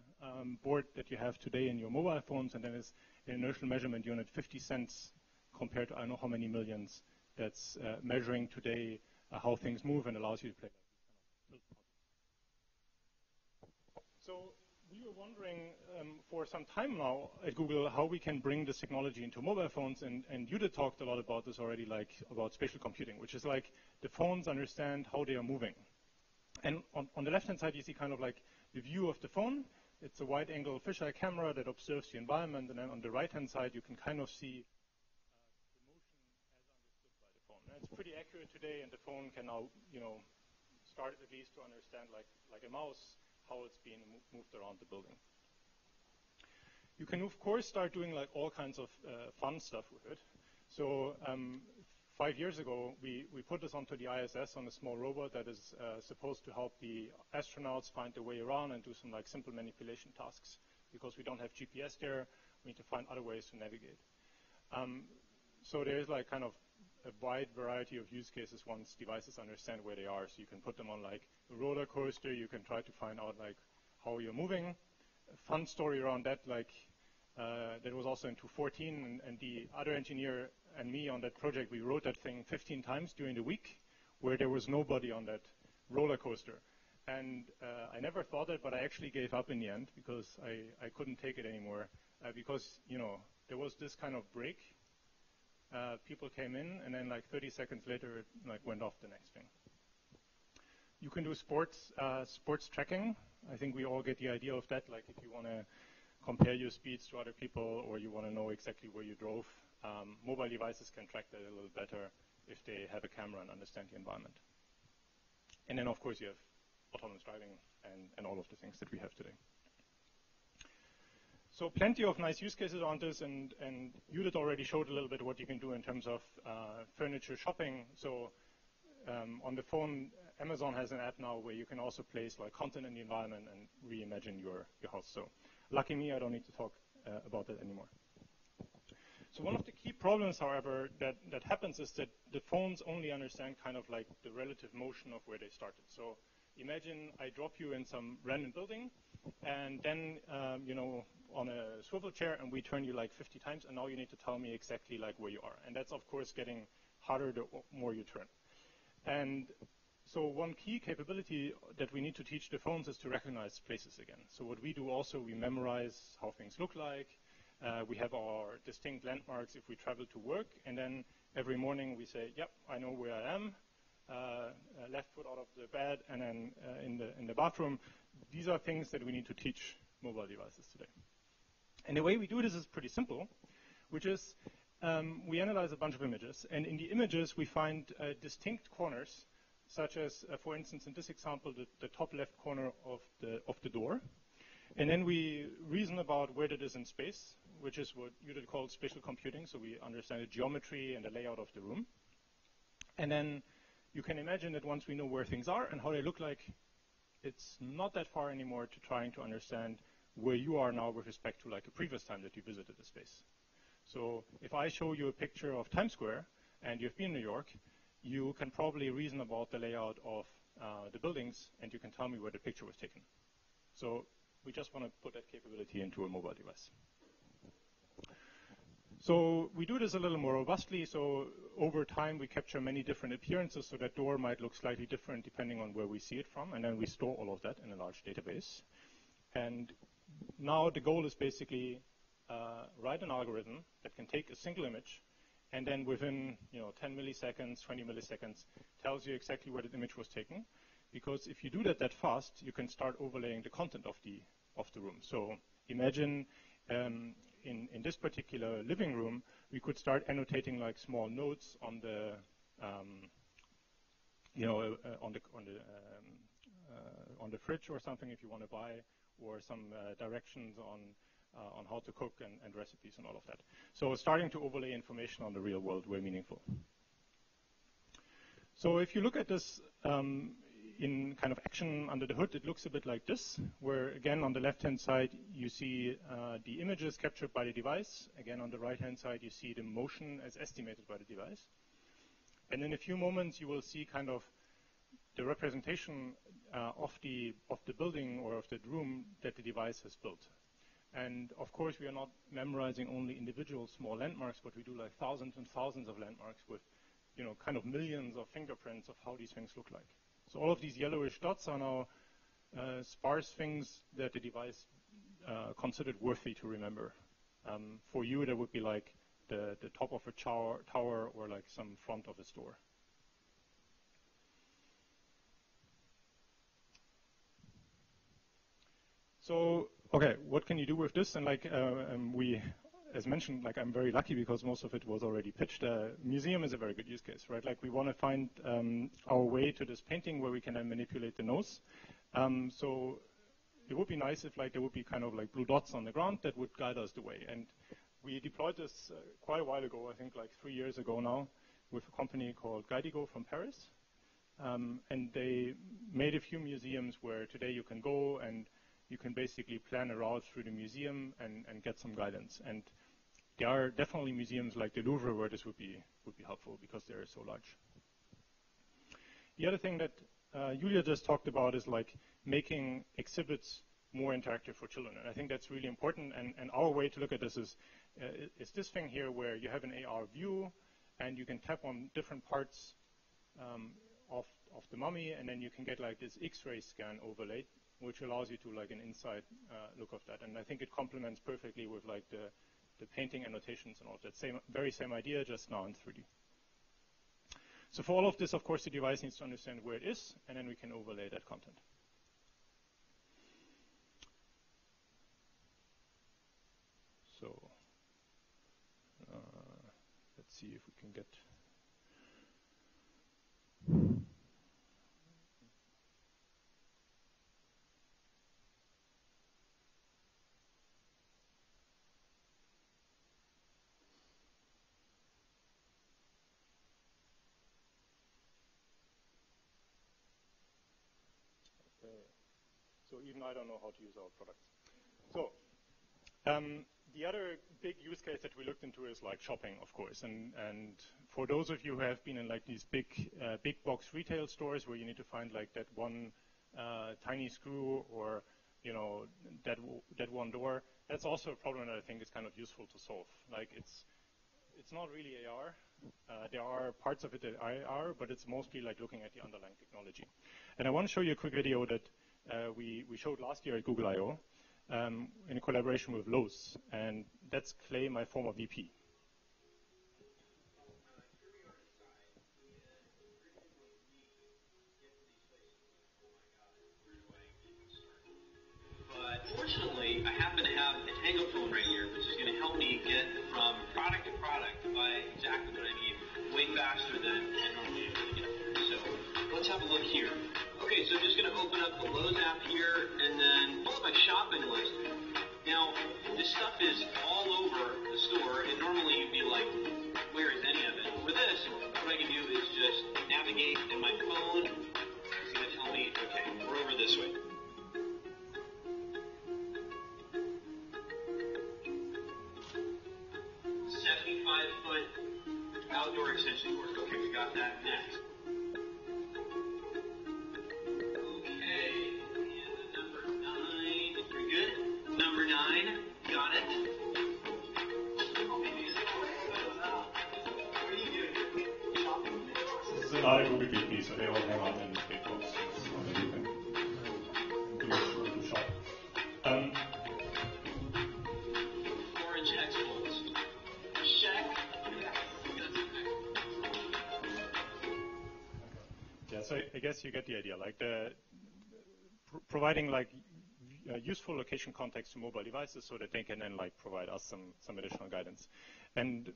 K: board that you have today in your mobile phones, and then is an inertial measurement unit, 50 cents compared to I don't know how many millions. That's measuring today how things move and allows you to play. So we were wondering for some time now at Google how we can bring this technology into mobile phones, and Judith talked a lot about this already, like about spatial computing, which is like the phones understand how they are moving. And on the left-hand side, you see kind of like the view of the phone. It's a wide-angle fisheye camera that observes the environment, and then on the right-hand side, you can kind of see the motion as understood by the phone. And it's pretty accurate today, and the phone can now, start at least to understand like a mouse how it's being moved around the building. You can, of course, start doing like all kinds of fun stuff with it. So 5 years ago, we put this onto the ISS on a small robot that is supposed to help the astronauts find their way around and do some like simple manipulation tasks. Because we don't have GPS there, we need to find other ways to navigate. So there is like kind of a wide variety of use cases once devices understand where they are. So you can put them on like a roller coaster. You can try to find out like how you're moving. A fun story around that, like that was also in 2014, and the other engineer and me on that project, we rode that thing 15 times during the week where there was nobody on that roller coaster. And I never thought it, but I actually gave up in the end because I couldn't take it anymore because, there was this kind of break. People came in, and then like 30 seconds later, it like went off the next thing. You can do sports tracking. I think we all get the idea of that. Like if you want to compare your speeds to other people, or you want to know exactly where you drove, mobile devices can track that a little better if they have a camera and understand the environment. And then, of course, you have autonomous driving and all of the things that we have today. So plenty of nice use cases on this, and Judith already showed a little bit what you can do in terms of furniture shopping. So on the phone, Amazon has an app now where you can also place like content in the environment and reimagine your house. So lucky me, I don't need to talk about that anymore. So one of the key problems, however, that happens is that the phones only understand kind of like the relative motion of where they started. So imagine I drop you in some random building, and then, on a swivel chair, and we turn you like 50 times, and now you need to tell me exactly like where you are. And that's, of course, getting harder the more you turn. And so one key capability that we need to teach the phones is to recognize places again. So what we do also, we memorize how things look like. We have our distinct landmarks if we travel to work, and then every morning we say, yep, I know where I am. Left foot out of the bed, and then in the bathroom. These are things that we need to teach mobile devices today. And the way we do this is pretty simple, which is we analyze a bunch of images, and in the images we find distinct corners such as, for instance, in this example, the top left corner of the door. And then we reason about where it is in space, which is what Judith called spatial computing. So we understand the geometry and the layout of the room. And then you can imagine that once we know where things are and how they look like, it's not that far anymore to trying to understand where you are now with respect to like a previous time that you visited the space. So if I show you a picture of Times Square and you've been in New York, you can probably reason about the layout of the buildings, and you can tell me where the picture was taken. So we just want to put that capability into a mobile device. So we do this a little more robustly. So over time, we capture many different appearances. So that door might look slightly different depending on where we see it from. And then we store all of that in a large database. And now the goal is basically write an algorithm that can take a single image and then within 10 milliseconds, 20 milliseconds, tells you exactly where the image was taken. Because if you do that fast, you can start overlaying the content of the room. So imagine in this particular living room, we could start annotating like small notes on the on the fridge or something if you want to buy, or some directions on how to cook and recipes and all of that. So starting to overlay information on the real world were meaningful. So if you look at this in kind of action under the hood, it looks a bit like this, where again on the left-hand side you see the images captured by the device. Again on the right-hand side you see the motion as estimated by the device. And in a few moments you will see kind of the representation of the building or of the room that the device has built. And of course we are not memorizing only individual small landmarks, but we do like thousands and thousands of landmarks with kind of millions of fingerprints of how these things look like. So all of these yellowish dots are now sparse things that the device considered worthy to remember. For you, that would be like the top of a tower or like some front of a store. So, okay, what can you do with this? And like as mentioned, like I'm very lucky because most of it was already pitched. Museum is a very good use case, right? Like we want to find our way to this painting where we can then manipulate the nose. So it would be nice if like there would be kind of like blue dots on the ground that would guide us the way. And we deployed this quite a while ago, I think like 3 years ago now, with a company called Guidigo from Paris. And they made a few museums where today you can go and you can basically plan a route through the museum and get some guidance. And there are definitely museums like the Louvre where this would be helpful because they are so large. The other thing that Julia just talked about is like making exhibits more interactive for children. And I think that's really important. And our way to look at this is this thing here where you have an AR view and you can tap on different parts of the mummy, and then you can get like this X-ray scan overlaid, which allows you to like an inside look of that. And I think it complements perfectly with like the painting annotations and all of that. Very same idea, just now in 3D. So for all of this, of course, the device needs to understand where it is, and then we can overlay that content. So let's see if we can get... So even I don't know how to use our products. So the other big use case that we looked into is like shopping, of course. And for those of you who have been in like these big box retail stores where you need to find like that one tiny screw or that one door, that's also a problem that I think is kind of useful to solve. Like it's not really AR. There are parts of it that are AR, but it's mostly like looking at the underlying technology. And I want to show you a quick video that we showed last year at Google I/O in collaboration with Lowe's, and that's Clay, my former VP.
L: But fortunately, I happen to have a Tango phone right here, which is going to help me get from product to product to buy exactly what I need way faster than I normally would get. So let's have this stuff is all over the store, and normally you'd be like, where is any of it? With this, what I can do is just navigate, and my phone is going to tell me, okay, we're over this way. 75-foot outdoor extension cord. Okay, we got that next. Okay, and number 9. Pretty good. Number 9, got it.
K: This is another Google GP, so they all hang out in big boxes underneath them. Google shop.
L: Orange X-Bolts. Check.
K: Yeah, so I guess you get the idea. Like providing like useful location context to mobile devices so that they can then like provide us some additional guidance. And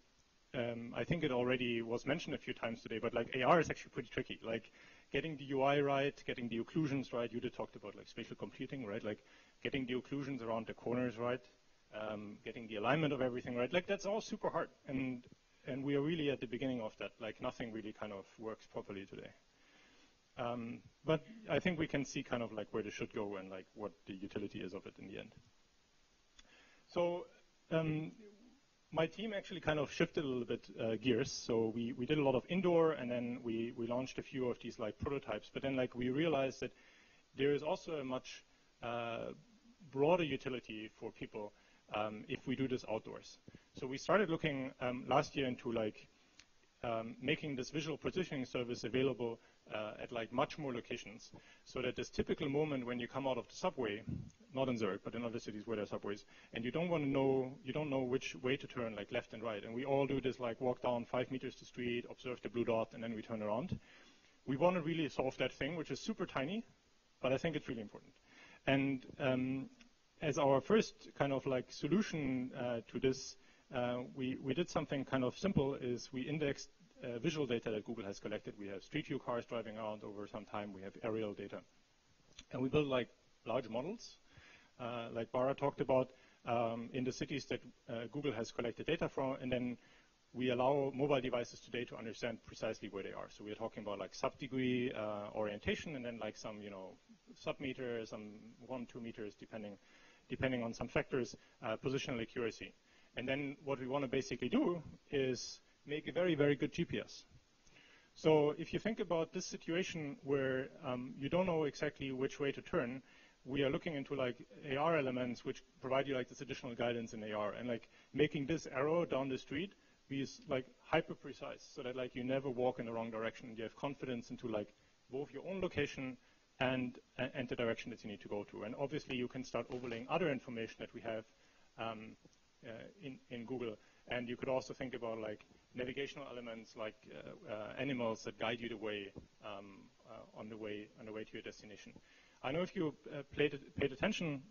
K: I think it already was mentioned a few times today, but like AR is actually pretty tricky. Like getting the UI right, getting the occlusions right. You did talked about like spatial computing, right? Like getting the occlusions around the corners right, getting the alignment of everything right. Like that's all super hard. And we are really at the beginning of that. Like nothing really kind of works properly today. But I think we can see kind of like where this should go and like what the utility is of it in the end. So my team actually kind of shifted a little bit gears. So we did a lot of indoor, and then we launched a few of these like prototypes. But then like we realized that there is also a much broader utility for people if we do this outdoors. So we started looking last year into like making this visual positioning service available at like much more locations, so that this typical moment when you come out of the subway, not in Zurich, but in other cities where there are subways, and you don't know which way to turn, like left and right, and we all do this like walk down 5 meters to the street, observe the blue dot, and then we turn around. We want to really solve that thing, which is super tiny, but I think it's really important. And as our first kind of like solution to this, we did something kind of simple, is we indexed visual data that Google has collected. We have street view cars driving around over some time. We have aerial data. And we built like large models, like Bara talked about, in the cities that Google has collected data from, and then we allow mobile devices today to understand precisely where they are. So we're talking about like sub-degree orientation, and then like some, sub-meter, some 1-2 meters, depending on some factors, positional accuracy. And then what we want to basically do is make a very, very good GPS. So if you think about this situation where you don't know exactly which way to turn, we are looking into like AR elements which provide you like this additional guidance in AR, and like making this arrow down the street be like hyper precise, so that like you never walk in the wrong direction. You have confidence into like both your own location and the direction that you need to go to. And obviously you can start overlaying other information that we have in Google. And you could also think about like navigational elements like animals that guide you the way on the way to your destination. I know if you paid attention,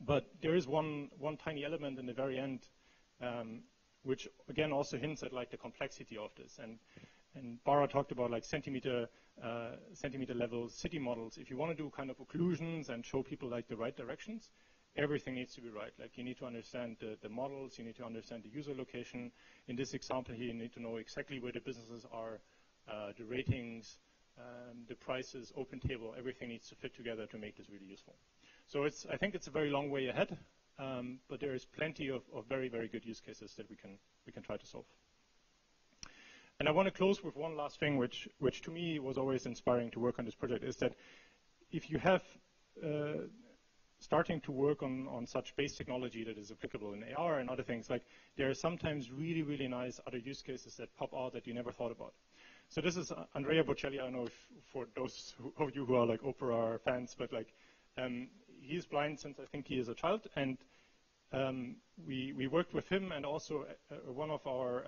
K: but there is one tiny element in the very end, which again also hints at like the complexity of this. And Bara talked about like centimeter level city models. If you want to do kind of occlusions and show people like the right directions, everything needs to be right. Like you need to understand the models, you need to understand the user location. In this example here, you need to know exactly where the businesses are, the ratings, the prices, open table, everything needs to fit together to make this really useful. So I think it's a very long way ahead, but there is plenty of very, very good use cases that we can try to solve. And I want to close with one last thing, which to me was always inspiring to work on this project, is that if you have starting to work on such base technology that is applicable in AR and other things, like there are sometimes really, really nice other use cases that pop out that you never thought about. So this is Andrea Bocelli. I don't know if for those of you who are like opera fans, but like he's blind since I think he is a child, and we worked with him and also one of our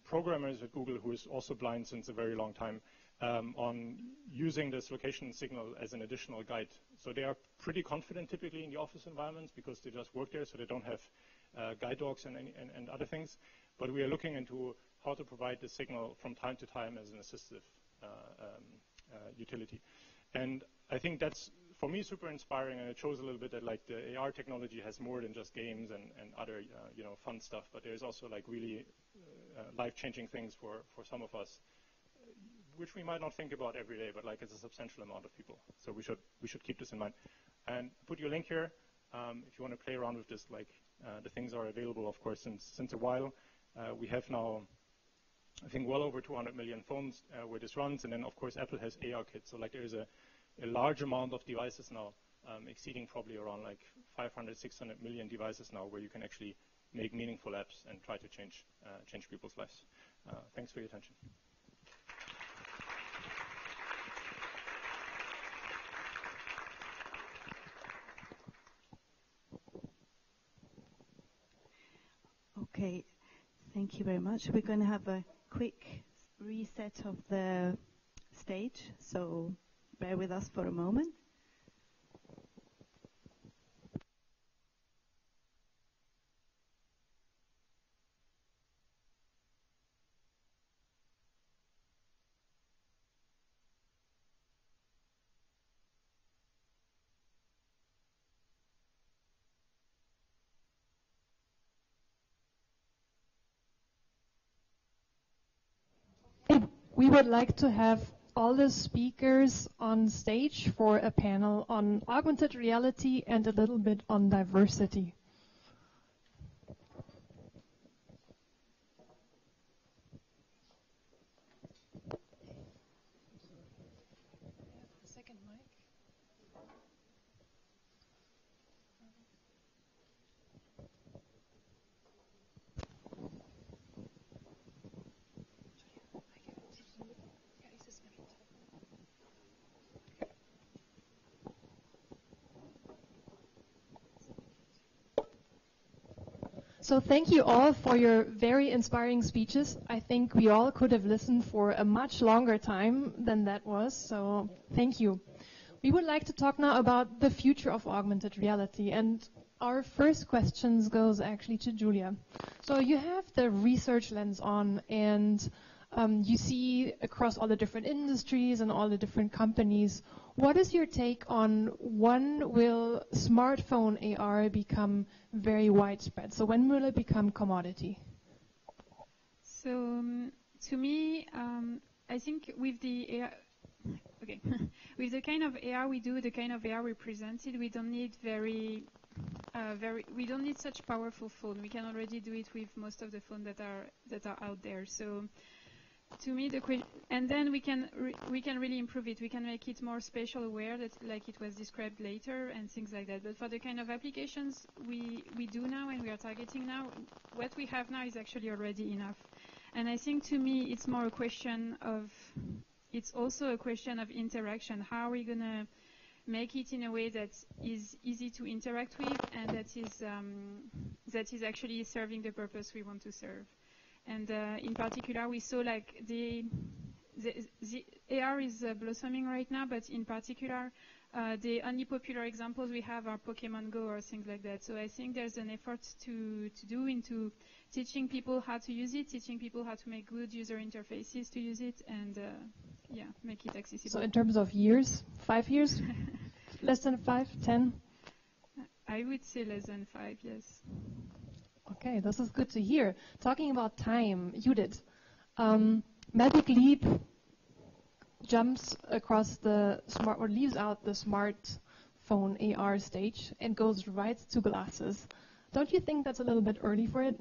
K: programmers at Google who is also blind since a very long time on using this location signal as an additional guide. So they are pretty confident typically in the office environments because they just work there, so they don't have guide dogs and other things. But we are looking into how to provide the signal from time to time as an assistive utility. And I think that's for me super inspiring, and it shows a little bit that like the AR technology has more than just games and other fun stuff, but there's also like really life-changing things for some of us, which we might not think about every day, but like it's a substantial amount of people. So we should keep this in mind. And put your link here if you want to play around with this. Like the things are available, of course, since a while. We have now, I think, well over 200 million phones where this runs, and then of course Apple has AR kits. So like there is a large amount of devices now, exceeding probably around like 500, 600 million devices now, where you can actually make meaningful apps and try to change people's lives. Thanks for your attention.
C: Okay, thank you very much. We're going to have a quick reset of the stage, so bear with us for a moment.
D: We would like to have all the speakers on stage for a panel on augmented reality and a little bit on diversity. So thank you all for your very inspiring speeches. I think we all could have listened for a much longer time than that was, so thank you. We would like to talk now about the future of augmented reality, and our first questions goes actually to Julia. So you have the research lens on, and you see across all the different industries and all the different companies. What is your take on when will smartphone AR become very widespread? So when will it become commodity?
J: So to me, I think with the AR, okay, with the kind of AR we do, the kind of AR we presented, we don't need we don't need such powerful phone. We can already do it with most of the phones that are out there. So to me, and then we can really improve it. We can make it more spatial aware, like it was described later, and things like that. But for the kind of applications we do now and we are targeting now, what we have now is actually already enough. And I think to me, it's more a question of, it's also a question of interaction. How are we gonna make it in a way that is easy to interact with and that is actually serving the purpose we want to serve? And in particular, we saw like the AR is blossoming right now, but in particular, the only popular examples we have are Pokemon Go or things like that. So I think there's an effort to do into teaching people how to use it, teaching people how to make good user interfaces to use it, and make it accessible.
D: So in terms of years, 5 years? Less than 5, 10?
J: I would say less than 5, yes.
D: Okay, this is good to hear. Talking about time, Judith, Magic Leap jumps across the smart, or leaves out the smartphone AR stage and goes right to glasses. Don't you think that's a little bit early for it?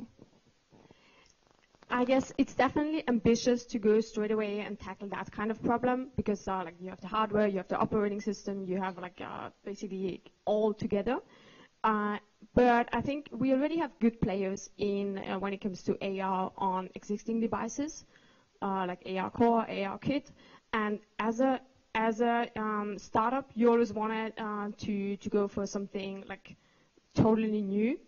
A: I guess it's definitely ambitious to go straight away and tackle that kind of problem because like you have the hardware, you have the operating system, you have like basically all together. But I think we already have good players in when it comes to AR on existing devices, like AR Core, AR Kit, and as a startup, you always wanted to go for something like totally new.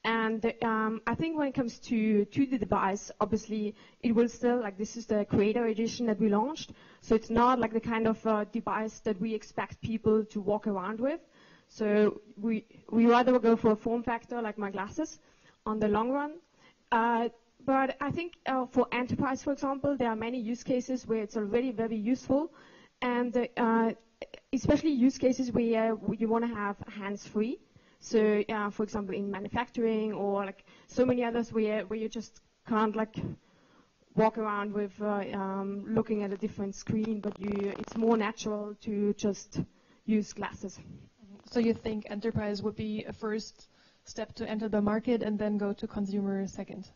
A: And I think when it comes to the device, obviously it will still, like this is the Creator Edition that we launched, so it's not like the kind of device that we expect people to walk around with. So we rather go for a form factor like my glasses on the long run. But I think for enterprise, for example, there are many use cases where it's already very useful. And especially use cases where you want to have hands-free. So, for example, in manufacturing or like so many others where you just can't like walk around with looking at a different screen, but it's more natural to just use glasses.
D: So you think enterprise would be a first step to enter the market and then go to consumer second?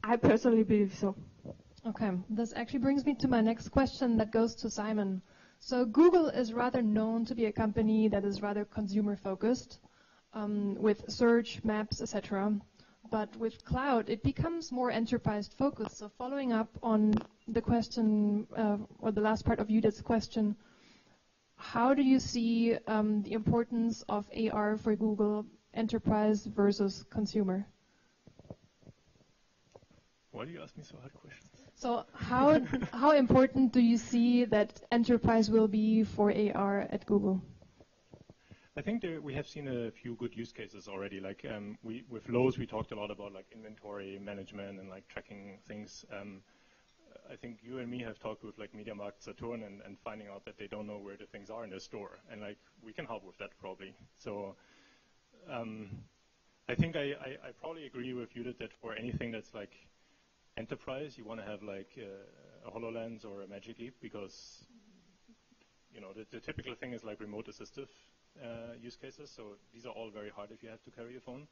A: I personally believe so.
D: Okay, this actually brings me to my next question that goes to Simon. So Google is rather known to be a company that is rather consumer focused with search, maps, etc. But with cloud, it becomes more enterprise focused. So following up on the question, or the last part of Judith's question, how do you see the importance of AR for Google, enterprise versus consumer?
K: Why do you ask me so hard questions?
D: So how important do you see that enterprise will be for AR at Google?
K: I think we have seen a few good use cases already. Like with Lowe's, we talked a lot about like inventory management and like tracking things. I think you and me have talked with like MediaMarkt, Saturn, and finding out that they don't know where the things are in their store, and like we can help with that probably. So I think I probably agree with you that for anything that's like enterprise, you want to have like a HoloLens or a Magic Leap, because you know the typical thing is like remote assistive use cases. So these are all very hard if you have to carry a phone.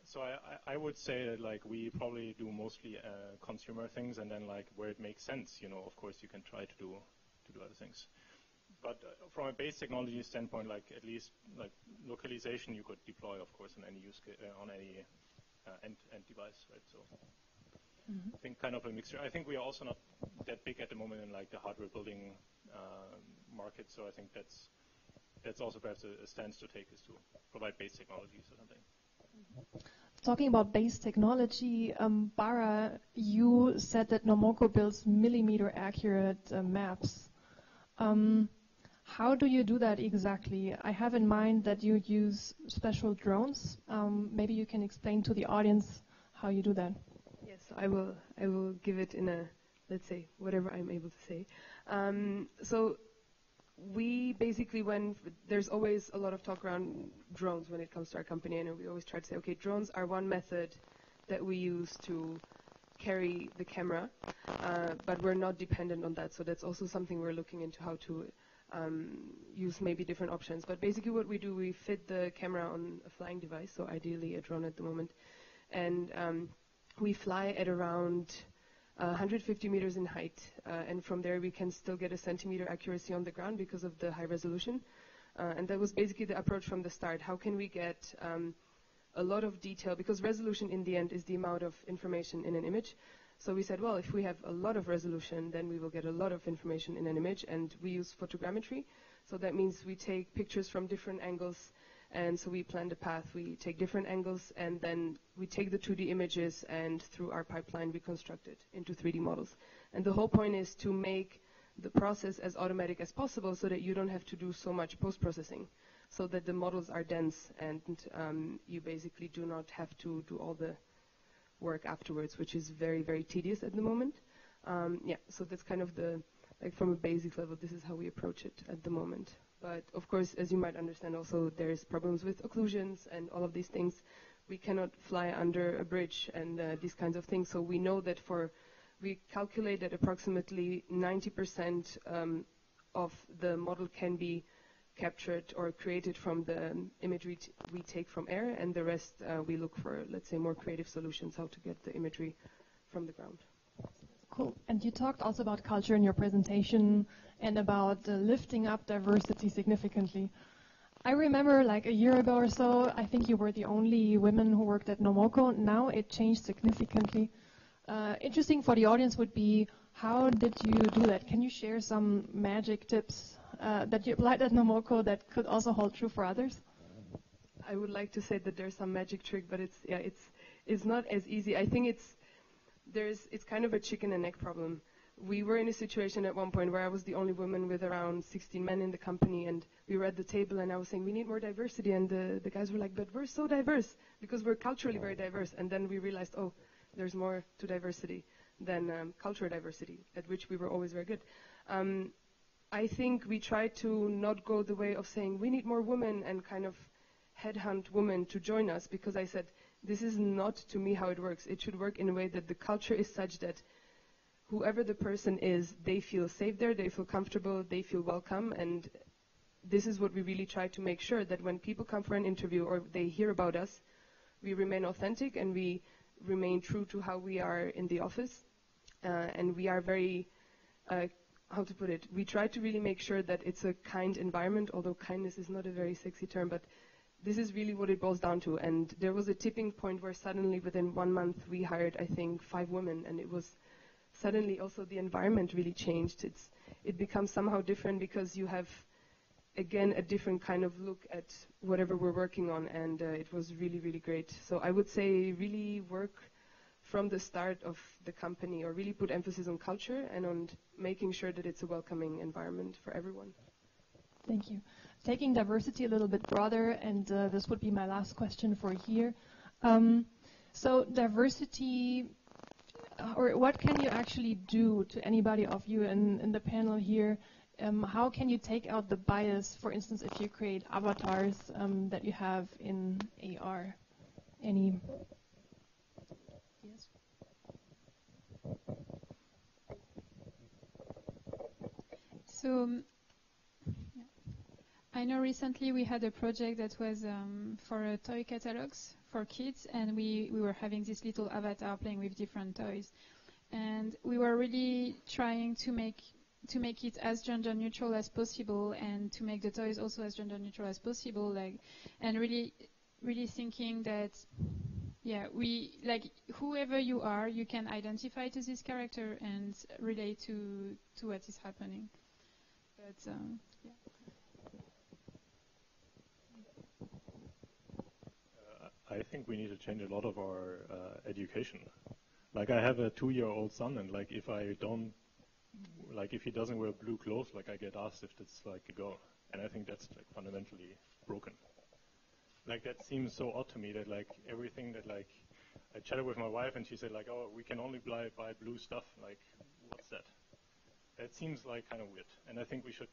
K: So I would say that like we probably do mostly consumer things, and then like where it makes sense, you know, of course you can try to do other things. But from a base technology standpoint, like at least like localization, you could deploy, of course, on any on any end device, right? So. I think kind of a mixture. I think we are also not that big at the moment in like the hardware building market, so I think that's also perhaps a stance to take, is to provide base technologies or something.
D: Talking about base technology, Bara, you said that Nomoko builds millimeter accurate maps. How do you do that exactly? I have in mind that you use special drones. Maybe you can explain to the audience how you do that.
M: Yes, I will give it in a, let's say, whatever I'm able to say. So we basically, there's always a lot of talk around drones when it comes to our company, and we always try to say, okay, drones are one method that we use to carry the camera, but we're not dependent on that. So that's also something we're looking into, how to use maybe different options. But basically what we do, we fit the camera on a flying device, so ideally a drone at the moment, and we fly at around 150 meters in height, and from there we can still get a centimeter accuracy on the ground because of the high resolution. And that was basically the approach from the start. How can we get a lot of detail, because resolution in the end is the amount of information in an image. So we said, well, if we have a lot of resolution, then we will get a lot of information in an image, and we use photogrammetry. So that means we take pictures from different angles, and so we plan the path. We take different angles, and then we take the 2D images, and through our pipeline we construct it into 3D models. And the whole point is to make the process as automatic as possible so that you don't have to do so much post-processing, so that the models are dense, and you basically do not have to do all the work afterwards, which is very, very tedious at the moment. Yeah, so that's kind of like from a basic level, this is how we approach it at the moment. But of course, as you might understand also, there's problems with occlusions and all of these things. We cannot fly under a bridge and these kinds of things. So we know that we calculate that approximately 90% of the model can be captured or created from the imagery we take from air, and the rest we look for, let's say, more creative solutions, how to get the imagery from the ground.
D: Cool. And you talked also about culture in your presentation and about lifting up diversity significantly. I remember like a year ago or so, I think you were the only women who worked at Nomoko. Now it changed significantly. Interesting for the audience would be, how did you do that? Can you share some magic tips that you applied at Nomoko that could also hold true for others?
M: I would like to say that there's some magic trick, but it's not as easy. I think it's kind of a chicken and egg problem. We were in a situation at one point where I was the only woman with around 16 men in the company, and we were at the table and I was saying, we need more diversity, and the guys were like, but we're so diverse, because we're culturally very diverse. And then we realized, oh, there's more to diversity than cultural diversity, at which we were always very good. I think we try to not go the way of saying we need more women and kind of headhunt women to join us, because I said this is not, to me, how it works. It should work in a way that the culture is such that whoever the person is, they feel safe there, they feel comfortable, they feel welcome, and this is what we really try to make sure, that when people come for an interview or they hear about us, we remain authentic and we remain true to how we are in the office. And we are very, how to put it, we try to really make sure that it's a kind environment, although kindness is not a very sexy term, but this is really what it boils down to. And there was a tipping point where suddenly within 1 month we hired, I think, 5 women, and it was suddenly also the environment really changed. It becomes somehow different because you have, again, a different kind of look at whatever we're working on, and it was really, really great. So I would say really work from the start of the company, or really put emphasis on culture and on making sure that it's a welcoming environment for everyone.
D: Thank you. Taking diversity a little bit broader, and this would be my last question for here. So diversity, or what can you actually do to anybody of you in the panel here? How can you take out the bias, for instance, if you create avatars that you have in AR? Any? Yes.
J: So I know recently we had a project that was for toy catalogs for kids, and we were having this little avatar playing with different toys, and we were really trying to make it as gender neutral as possible, and to make the toys also as gender neutral as possible, and really thinking that, yeah, we, like, whoever you are, you can identify to this character and relate to what is happening. But yeah.
K: I think we need to change a lot of our education. Like, I have a 2-year-old son, and like, if he doesn't wear blue clothes, like, I get asked if it's like a girl, and I think that's like fundamentally broken. Like, that seems so odd to me, that like everything that, like, I chatted with my wife and she said like, oh, we can only buy blue stuff. Like, what's that? That seems like kind of weird, and I think we should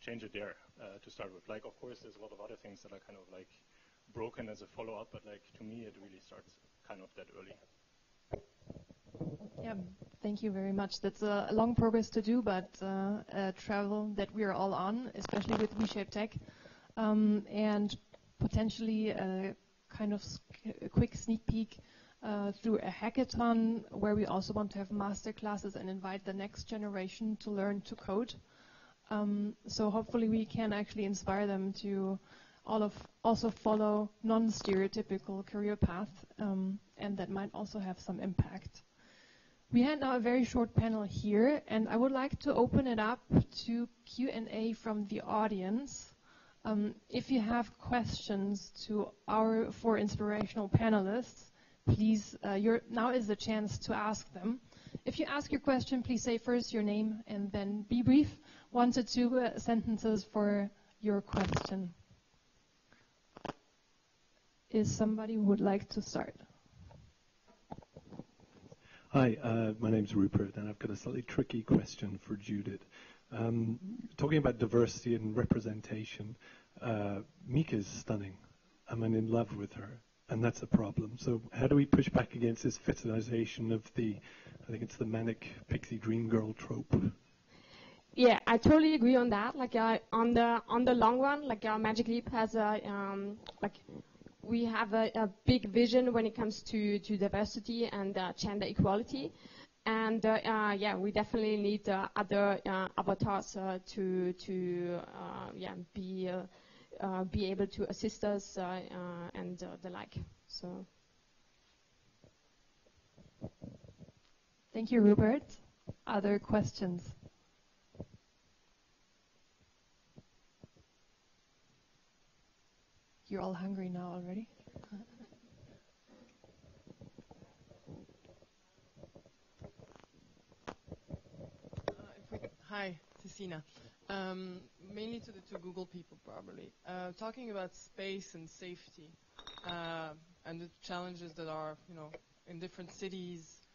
K: change it there to start with. Like, of course, there's a lot of other things that are kind of like broken as a follow-up, but like, to me, it really starts kind of that early.
D: Yeah, thank you very much. That's a long progress to do, but a travel that we are all on, especially with WeShape Tech, and potentially a kind of a quick sneak peek through a hackathon, where we also want to have master classes and invite the next generation to learn to code. So hopefully we can actually inspire them to also follow non-stereotypical career path, and that might also have some impact. We had now a very short panel here, and I would like to open it up to Q&A from the audience. If you have questions to our 4 inspirational panelists, please, now is the chance to ask them. If you ask your question, please say first your name and then be brief, 1 to 2 sentences for your question. Is somebody who would like to start?
N: Hi, my name's Rupert, and I've got a slightly tricky question for Judith. Talking about diversity and representation, Mika's stunning. I'm in love with her, and that's a problem. So how do we push back against this fetishization of I think it's the manic pixie dream girl trope?
A: Yeah, I totally agree on that. Like, on the long run, like, Magic Leap has we have a big vision when it comes to diversity and gender equality, and yeah, we definitely need other avatars to be able to assist us and the like. So.
D: Thank you, Rupert. Other questions? You're all hungry now already?
O: Hi, Cecina. Mainly to the 2 Google people, probably. Talking about space and safety and the challenges that are, in different cities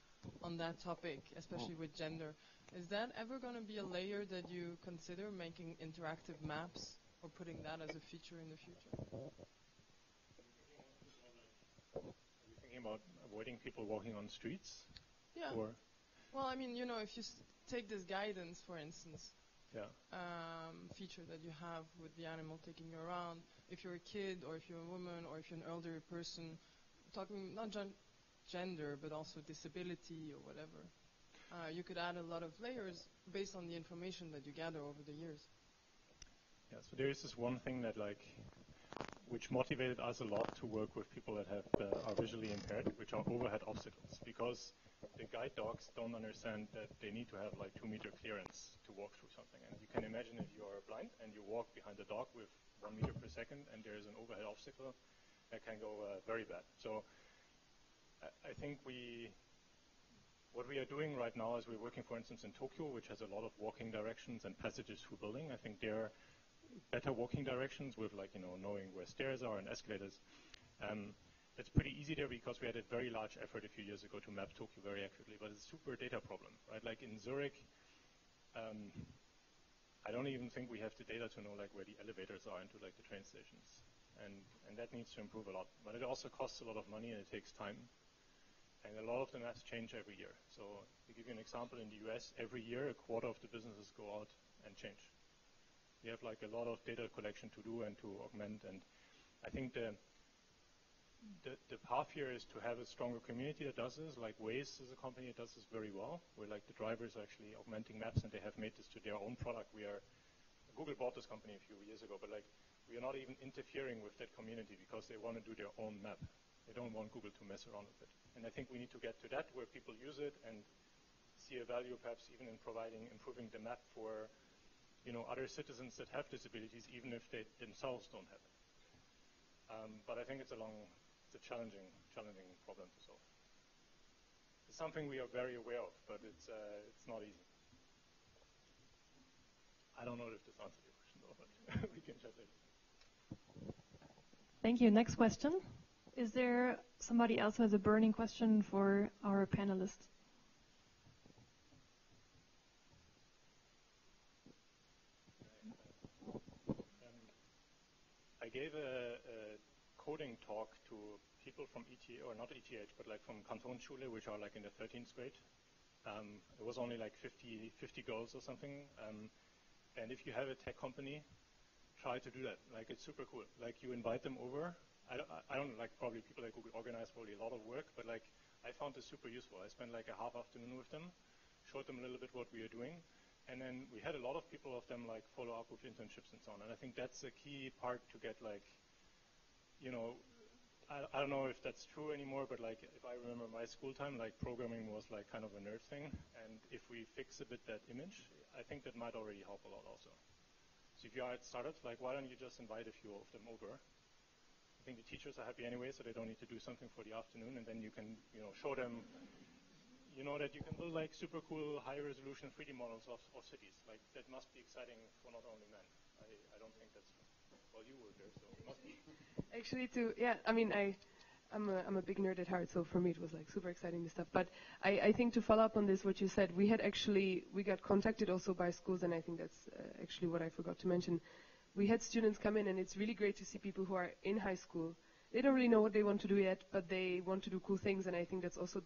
O: on that topic, especially with gender. Is that ever going to be a layer that you consider making interactive maps or putting that as a feature in the future?
K: Are you thinking about avoiding people walking on streets?
O: Yeah.
K: Or
O: well, I mean, if you take this guidance, for instance,
K: yeah.
O: Feature that you have with the animal taking you around, if you're a kid or if you're a woman or if you're an elderly person, talking not gender but also disability or whatever, you could add a lot of layers based on the information that you gather over the years.
K: Yeah, so there is this one thing that which motivated us a lot to work with people that are visually impaired, which are overhead obstacles, because the guide dogs don't understand that they need to have 2-meter clearance to walk through something. And you can imagine if you are blind and you walk behind a dog with 1 meter per second and there is an overhead obstacle, that can go very bad. So I think what we are doing right now is we're working, for instance, in Tokyo, which has a lot of walking directions and passages through building. I think there are better walking directions with knowing where stairs are and escalators. It's pretty easy there because we had a very large effort a few years ago to map Tokyo very accurately, but it's a super data problem, right? Like in Zurich, I don't even think we have the data to know where the elevators are into the train stations, and that needs to improve a lot. But it also costs a lot of money and it takes time, and a lot of the maps change every year. So to give you an example, in the US, every year a quarter of the businesses go out and change. We have a lot of data collection to do and to augment, and I think the path here is to have a stronger community that does this. Like Waze is a company that does this very well, where the drivers are actually augmenting maps, and they have made this to their own product. Google bought this company a few years ago, but we are not even interfering with that community because they want to do their own map. They don't want Google to mess around with it. And I think we need to get to that where people use it and see a value perhaps even in improving the map for other citizens that have disabilities, even if they themselves don't have it. But I think it's a challenging problem to solve. It's something we are very aware of, but it's not easy. I don't know if this answers your question, though, but we can chat later.
D: Thank you. Next question. Is there somebody else who has a burning question for our panelists?
K: I gave a coding talk to people from ETH, or not ETH, but from Kantonsschule, which are in the 13th grade. It was only 50 girls or something. And if you have a tech company, try to do that. It's super cool. You invite them over. I don't know, probably people at Google organize probably a lot of work, but I found this super useful. I spent a half afternoon with them, showed them a little bit what we are doing. And then we had a lot of people of them follow up with internships and so on. And I think that's a key part to get I don't know if that's true anymore, but if I remember my school time, programming was kind of a nerd thing. And if we fix a bit that image, I think that might already help a lot also. So if you are at startups, why don't you just invite a few of them over? I think the teachers are happy anyway, so they don't need to do something for the afternoon, and then you can show them that you can build super cool high-resolution 3D models of cities. That must be exciting for not only men. I don't think that's true. Well, you were there, so it must be.
M: Actually, I'm a big nerd at heart, so for me it was super exciting, this stuff. But I think to follow up on this, what you said, we got contacted also by schools, and I think that's actually what I forgot to mention. We had students come in, and it's really great to see people who are in high school. They don't really know what they want to do yet, but they want to do cool things, and I think that's also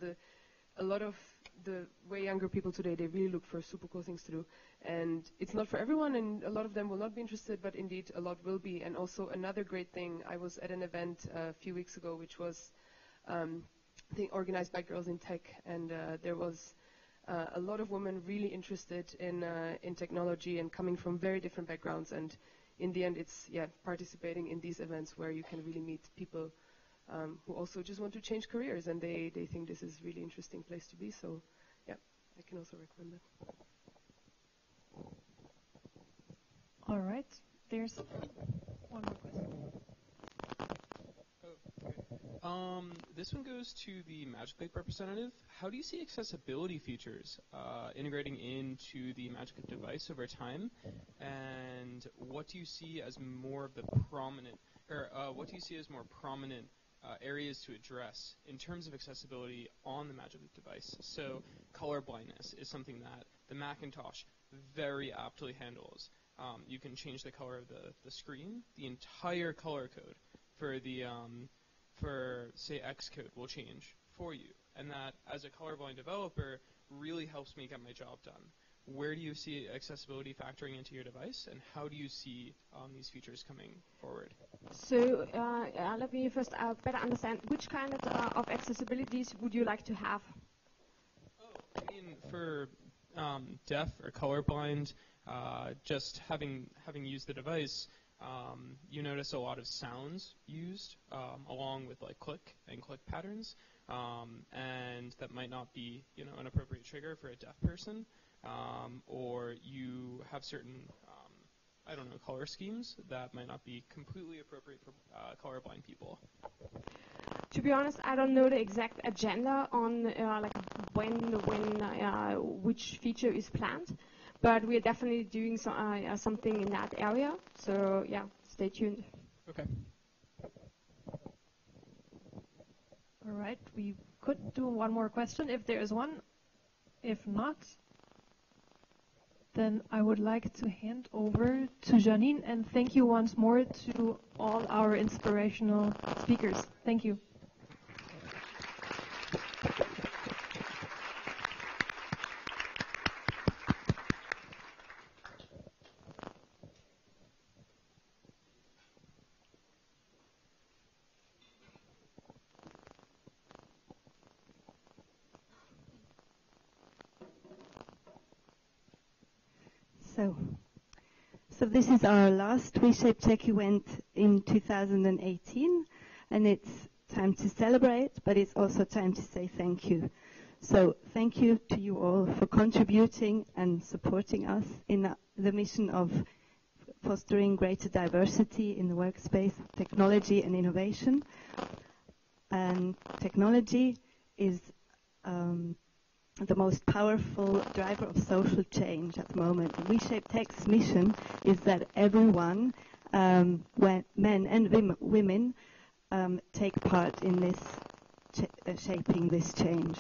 M: a lot of the way younger people today, they really look for super cool things to do. And it's not for everyone, and a lot of them will not be interested, but indeed a lot will be. And also another great thing, I was at an event a few weeks ago, which was I think organized by Girls in Tech, and there was a lot of women really interested in technology and coming from very different backgrounds. And in the end, it's participating in these events where you can really meet people who also just want to change careers, and they think this is a really interesting place to be. So, I can also recommend that.
D: All right. There's one more question.
P: Oh, okay. This one goes to the Magic Leap representative. How do you see accessibility features integrating into the Magic Leap device over time? And what do you see as more of the prominent, or what do you see as more prominent areas to address in terms of accessibility on the Magic Leap device. So color blindness is something that the Macintosh very aptly handles. You can change the color of the screen. The entire color code for the for say Xcode will change for you, and that as a colorblind developer really helps me get my job done. Where do you see accessibility factoring into your device, and how do you see these features coming forward?
A: So let me first better understand which kind of accessibilities would you like to have?
P: I mean, for deaf or colorblind, just having used the device, you notice a lot of sounds used along with like click and click patterns, and that might not be an appropriate trigger for a deaf person, or you have certain color schemes that might not be completely appropriate for colorblind people.
A: To be honest, I don't know the exact agenda on like when which feature is planned, but we are definitely doing something in that area. So yeah, stay tuned.
P: Okay.
D: All right, we could do one more question if there is one. If not, then I would like to hand over to Janine, and thank you once more to all our inspirational speakers. Thank you.
C: So this is our last WeShape Tech event in 2018, and it's time to celebrate, but it's also time to say thank you. So thank you to you all for contributing and supporting us in the mission of fostering greater diversity in the workspace, technology and innovation. And technology is the most powerful driver of social change at the moment. WeShape Tech's mission is that everyone, men and women, take part in this shaping this change.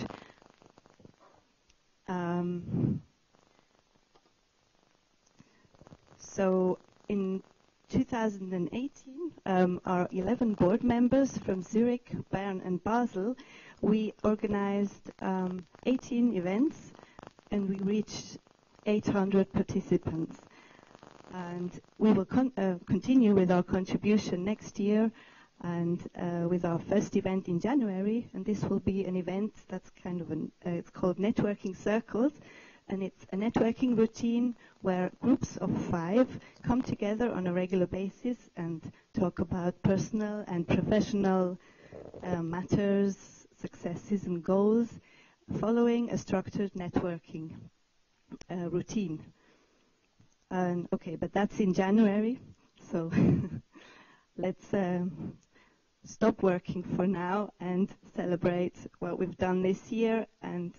C: So in 2018, our 11 board members from Zurich, Bern and Basel, we organized 18 events, and we reached 800 participants. And we will continue with our contribution next year, and with our first event in January. And this will be an event that's kind of it's called Networking Circles, and it's a networking routine where groups of 5 come together on a regular basis and talk about personal and professional matters, successes and goals, following a structured networking routine. And okay, but that's in January, so let's stop working for now and celebrate what we've done this year. And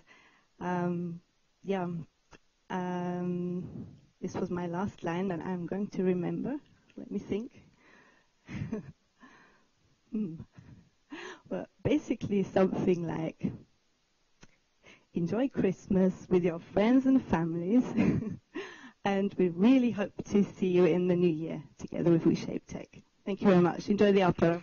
C: this was my last line that I'm going to remember. Let me think. Well, basically something like, enjoy Christmas with your friends and families, and we really hope to see you in the new year together with WeShape Tech. Thank you very much. Enjoy the opera.